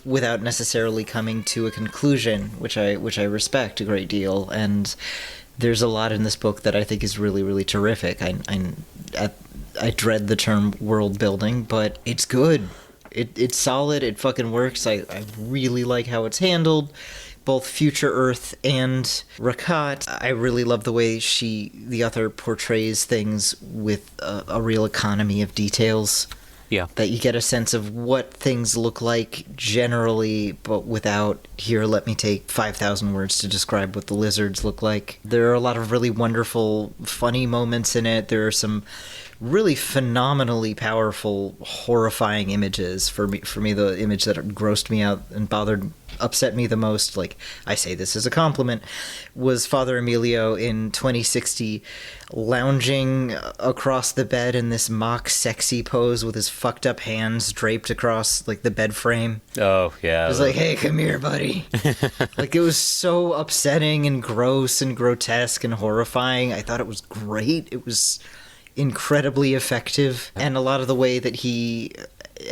without necessarily coming to a conclusion, which I respect a great deal. And there's a lot in this book that I think is really, really terrific. I dread the term world building, but it's good. It's solid. It fucking works. I really like how it's handled. Both Future Earth and Rakat. I really love the way the author portrays things with a real economy of details. Yeah. That you get a sense of what things look like generally, but without, here, let me take 5,000 words to describe what the lizards look like. There are a lot of really wonderful, funny moments in it. There are some really phenomenally powerful, horrifying images. For me, the image that grossed me out and upset me the most, like, I say this as a compliment, was Father Emilio in 2060 lounging across the bed in this mock sexy pose with his fucked up hands draped across, like, the bed frame. Oh, yeah. It was like, hey, come here, buddy. Like, it was so upsetting and gross and grotesque and horrifying. I thought it was great. It was incredibly effective, and a lot of the way that he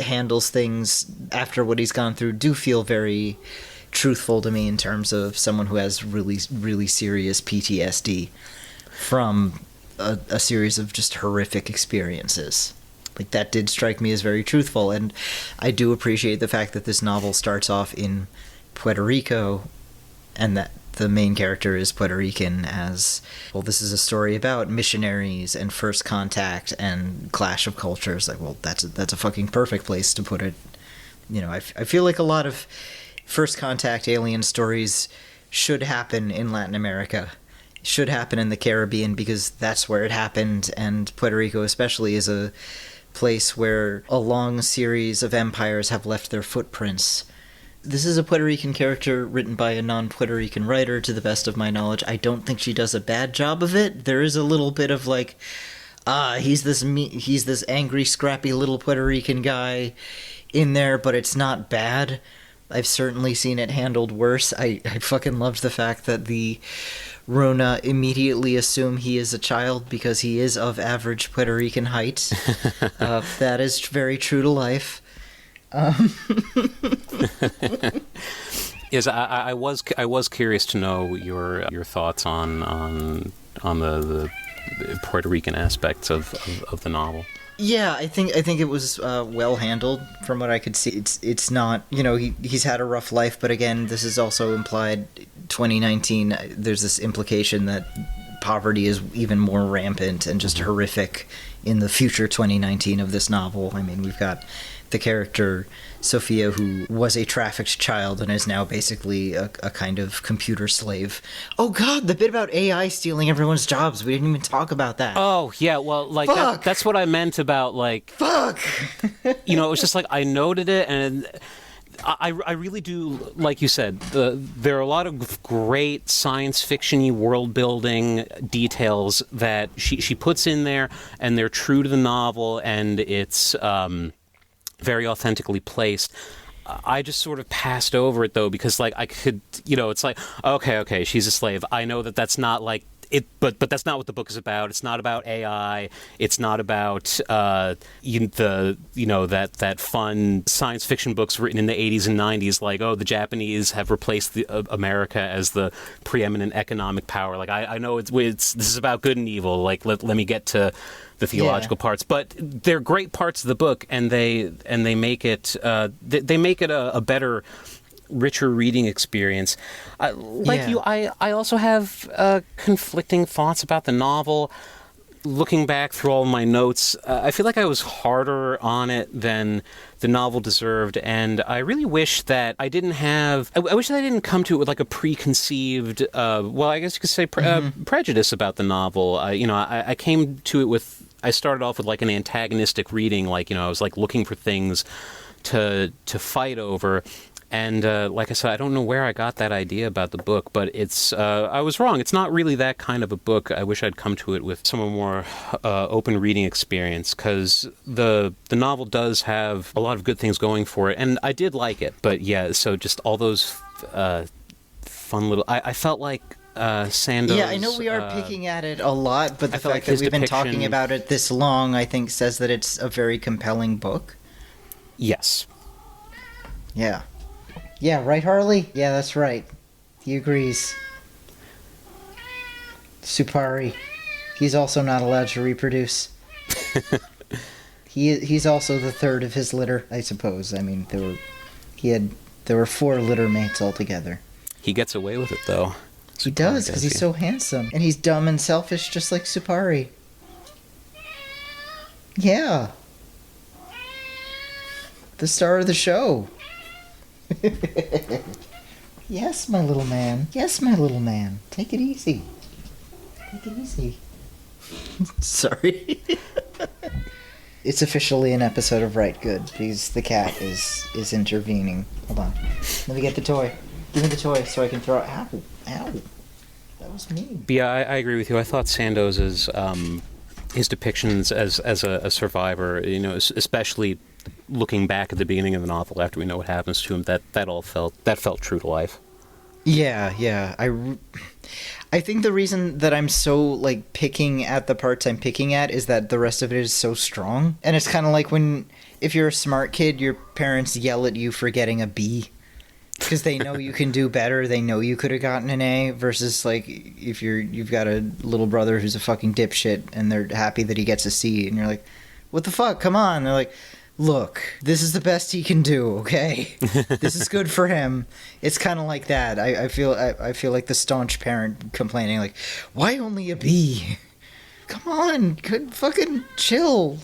handles things after what he's gone through do feel very truthful to me in terms of someone who has really, really serious PTSD from a series of just horrific experiences. Like, that did strike me as very truthful, and I do appreciate the fact that this novel starts off in Puerto Rico and that the main character is Puerto Rican, as, well, this is a story about missionaries and first contact and clash of cultures. Like, well, that's a fucking perfect place to put it. You know, I feel like a lot of first contact alien stories should happen in Latin America, should happen in the Caribbean, because that's where it happened, and Puerto Rico especially is a place where a long series of empires have left their footprints. This is a Puerto Rican character written by a non-Puerto Rican writer, to the best of my knowledge. I don't think she does a bad job of it. There is a little bit of like, he's this angry, scrappy little Puerto Rican guy in there, but it's not bad. I've certainly seen it handled worse. I fucking loved the fact that the Rona immediately assume he is a child because he is of average Puerto Rican height. That is very true to life. Yes, I was curious to know your thoughts on the Puerto Rican aspects of the novel. Yeah, I think it was well handled from what I could see. It's not, you know, he's had a rough life, but again, this is also implied 2019. There's this implication that poverty is even more rampant and just horrific in the future 2019 of this novel. I mean, we've got the character Sophia, who was a trafficked child and is now basically a kind of computer slave. Oh god, the bit about AI stealing everyone's jobs. We didn't even talk about that. Oh, yeah, well, like, that's what I meant about, like... Fuck! You know, it was just like, I noted it, and I really do, like you said, there are a lot of great science fiction-y world-building details that she puts in there, and they're true to the novel, and it's... very authentically placed. I just sort of passed over it, though, because, like, I could, you know, it's like, okay, she's a slave. I know that that's not, like, it, but that's not what the book is about. It's not about AI. It's not about that fun science fiction books written in the 80s and 90s, like, oh, the Japanese have replaced America as the preeminent economic power. Like, I know this is about good and evil. Like, let me get to the theological parts, but they're great parts of the book, and they make it a better, richer reading experience. You, I also have conflicting thoughts about the novel. Looking back through all my notes, I feel like I was harder on it than the novel deserved, and I really wish that I didn't have... I wish that I didn't come to it with, like, a preconceived, I guess you could say prejudice about the novel. I came to it with... I started off with, like, an antagonistic reading, like, you know, I was, like, looking for things to fight over. And like I said, I don't know where I got that idea about the book, but it's I was wrong. It's not really that kind of a book. I wish I'd come to it with some more open reading experience, because the novel does have a lot of good things going for it, and I did like it. But yeah, so just all those fun little... I felt like Sandoz. Yeah, I know we are picking at it a lot, but the I feel fact like that we've been depiction... talking about it this long, I think, says that it's a very compelling book. Yes. Yeah. Yeah, right, Harley? Yeah, that's right. He agrees. Supari. He's also not allowed to reproduce. He's also the third of his litter, I suppose. I mean, there were 4 litter mates altogether. He gets away with it, though. He does, because he's so handsome. And he's dumb and selfish, just like Supari. Yeah. The star of the show. Yes, my little man. Yes, my little man. Take it easy. Take it easy. Sorry. It's officially an episode of Rite Gud, because the cat is intervening. Hold on. Let me get the toy. Give me the toy so I can throw it. Ow. Ow. That was mean. But yeah, I agree with you. I thought Sandoz's his depictions as a survivor, especially looking back at the beginning of the novel after we know what happens to him, that felt true to life. Yeah. I think the reason that I'm so, picking at the parts I'm picking at is that the rest of it is so strong. And it's kind of like if you're a smart kid, your parents yell at you for getting a B. Because they know you can do better, they know you could have gotten an A, versus, if you've got a little brother who's a fucking dipshit, and they're happy that he gets a C, and you're like, what the fuck, come on. They're like, look, this is the best he can do, okay? This is good for him. It's kind of like that. I feel like the staunch parent complaining, like, why only a B? Come on, fucking chill.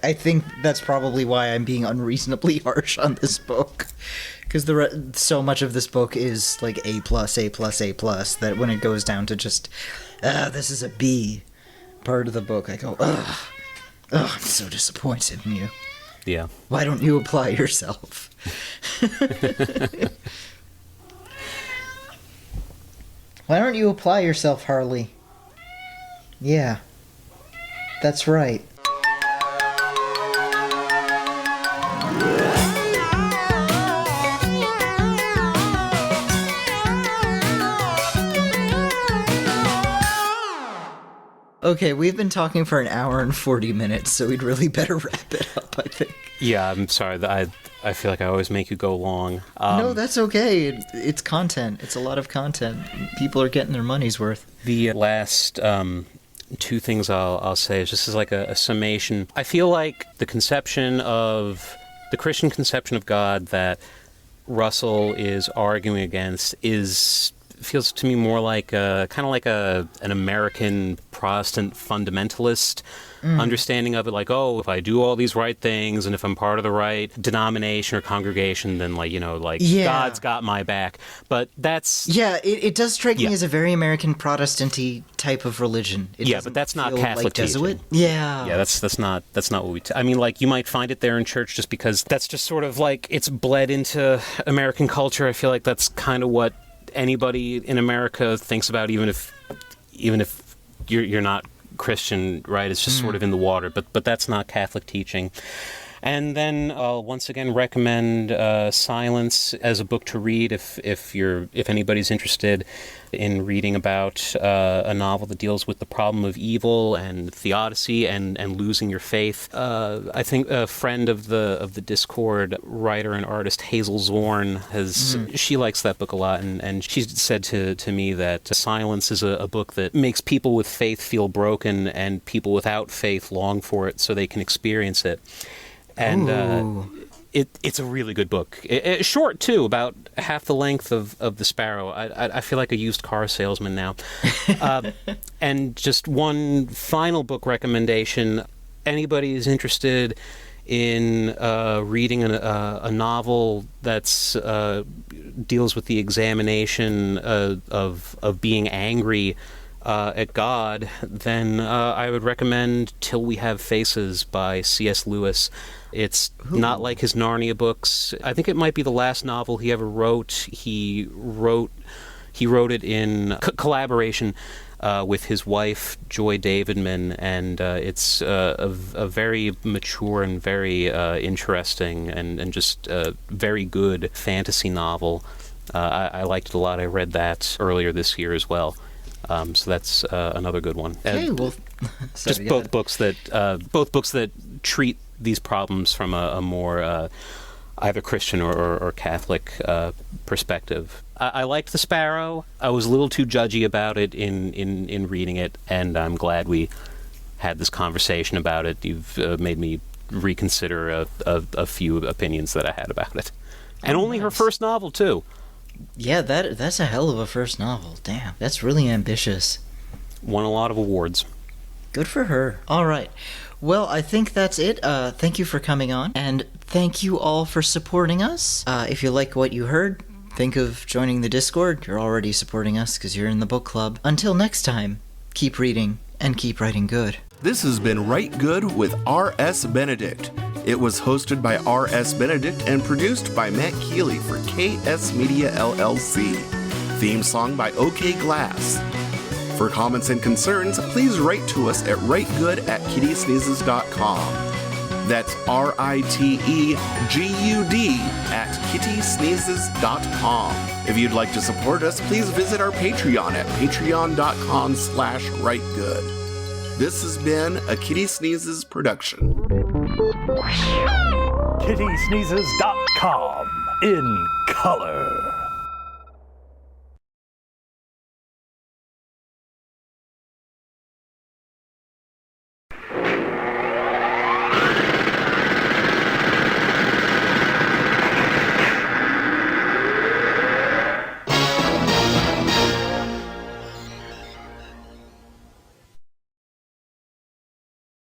I think that's probably why I'm being unreasonably harsh on this book. Because so much of this book is A+, A+, A+, that when it goes down to just, this is a B part of the book, I go, ugh, I'm so disappointed in you. Yeah. Why don't you apply yourself? Why don't you apply yourself, Harley? Yeah. That's right. Okay, we've been talking for an hour and 40 minutes, so we'd really better wrap it up, I think. Yeah, I'm sorry. I feel like I always make you go long. No, that's okay. It's content. It's a lot of content. People are getting their money's worth. The last 2 things I'll say is just as a summation. I feel like the Christian conception of God that Russell is arguing against feels to me more like an American Protestant fundamentalist understanding of it. If I do all these right things and if I'm part of the right denomination or congregation, then God's got my back. But that's it does strike me as a very American Protestant-y type of religion. But that's not Catholic teaching. Yeah, that's not what we. I mean, you might find it there in church just because that's just sort of it's bled into American culture. I feel like that's kind of what anybody in America thinks about, even if you're not Christian, right? It's just sort of in the water, but that's not Catholic teaching. And then I'll once again recommend Silence as a book to read if anybody's interested in reading about a novel that deals with the problem of evil and theodicy and losing your faith. I think a friend of the Discord, writer and artist Hazel Zorn, she likes that book a lot, and she said to me that Silence is a book that makes people with faith feel broken and people without faith long for it so they can experience it. And it's a really good book. It's short, too, about half the length of The Sparrow. I feel like a used car salesman now. And just one final book recommendation. Anybody is interested in reading a novel that's deals with the examination of being angry at God, then I would recommend Till We Have Faces by C.S. Lewis. It's not like his Narnia books. I think it might be the last novel he ever wrote. He wrote it in collaboration with his wife, Joy Davidman, and it's a very mature and very interesting and just very good fantasy novel. I liked it a lot. I read that earlier this year as well. So that's another good one. Okay, well, sorry, just both books that treat these problems from a more either Christian or Catholic perspective. I liked The Sparrow. I was a little too judgy about it in reading it, and I'm glad we had this conversation about it. You've made me reconsider a few opinions that I had about it. And only her first novel, too. Yeah, that's a hell of a first novel. Damn, that's really ambitious. Won a lot of awards. Good for her. All right. Well, I think that's it. Thank you for coming on, and thank you all for supporting us. If you like what you heard, think of joining the Discord. You're already supporting us because you're in the book club. Until next time, keep reading and keep writing good. This has been Rite Gud with R.S. Benedict. It was hosted by R.S. Benedict and produced by Matt Keeley for KS Media LLC. Theme song by OK Glass. For comments and concerns, please write to us at ritegud@kittysneezes.com. That's RITEGUD@kittysneezes.com. If you'd like to support us, please visit our Patreon at patreon.com/ritegud. This has been a Kitty Sneezes production. kittysneezes.com in color.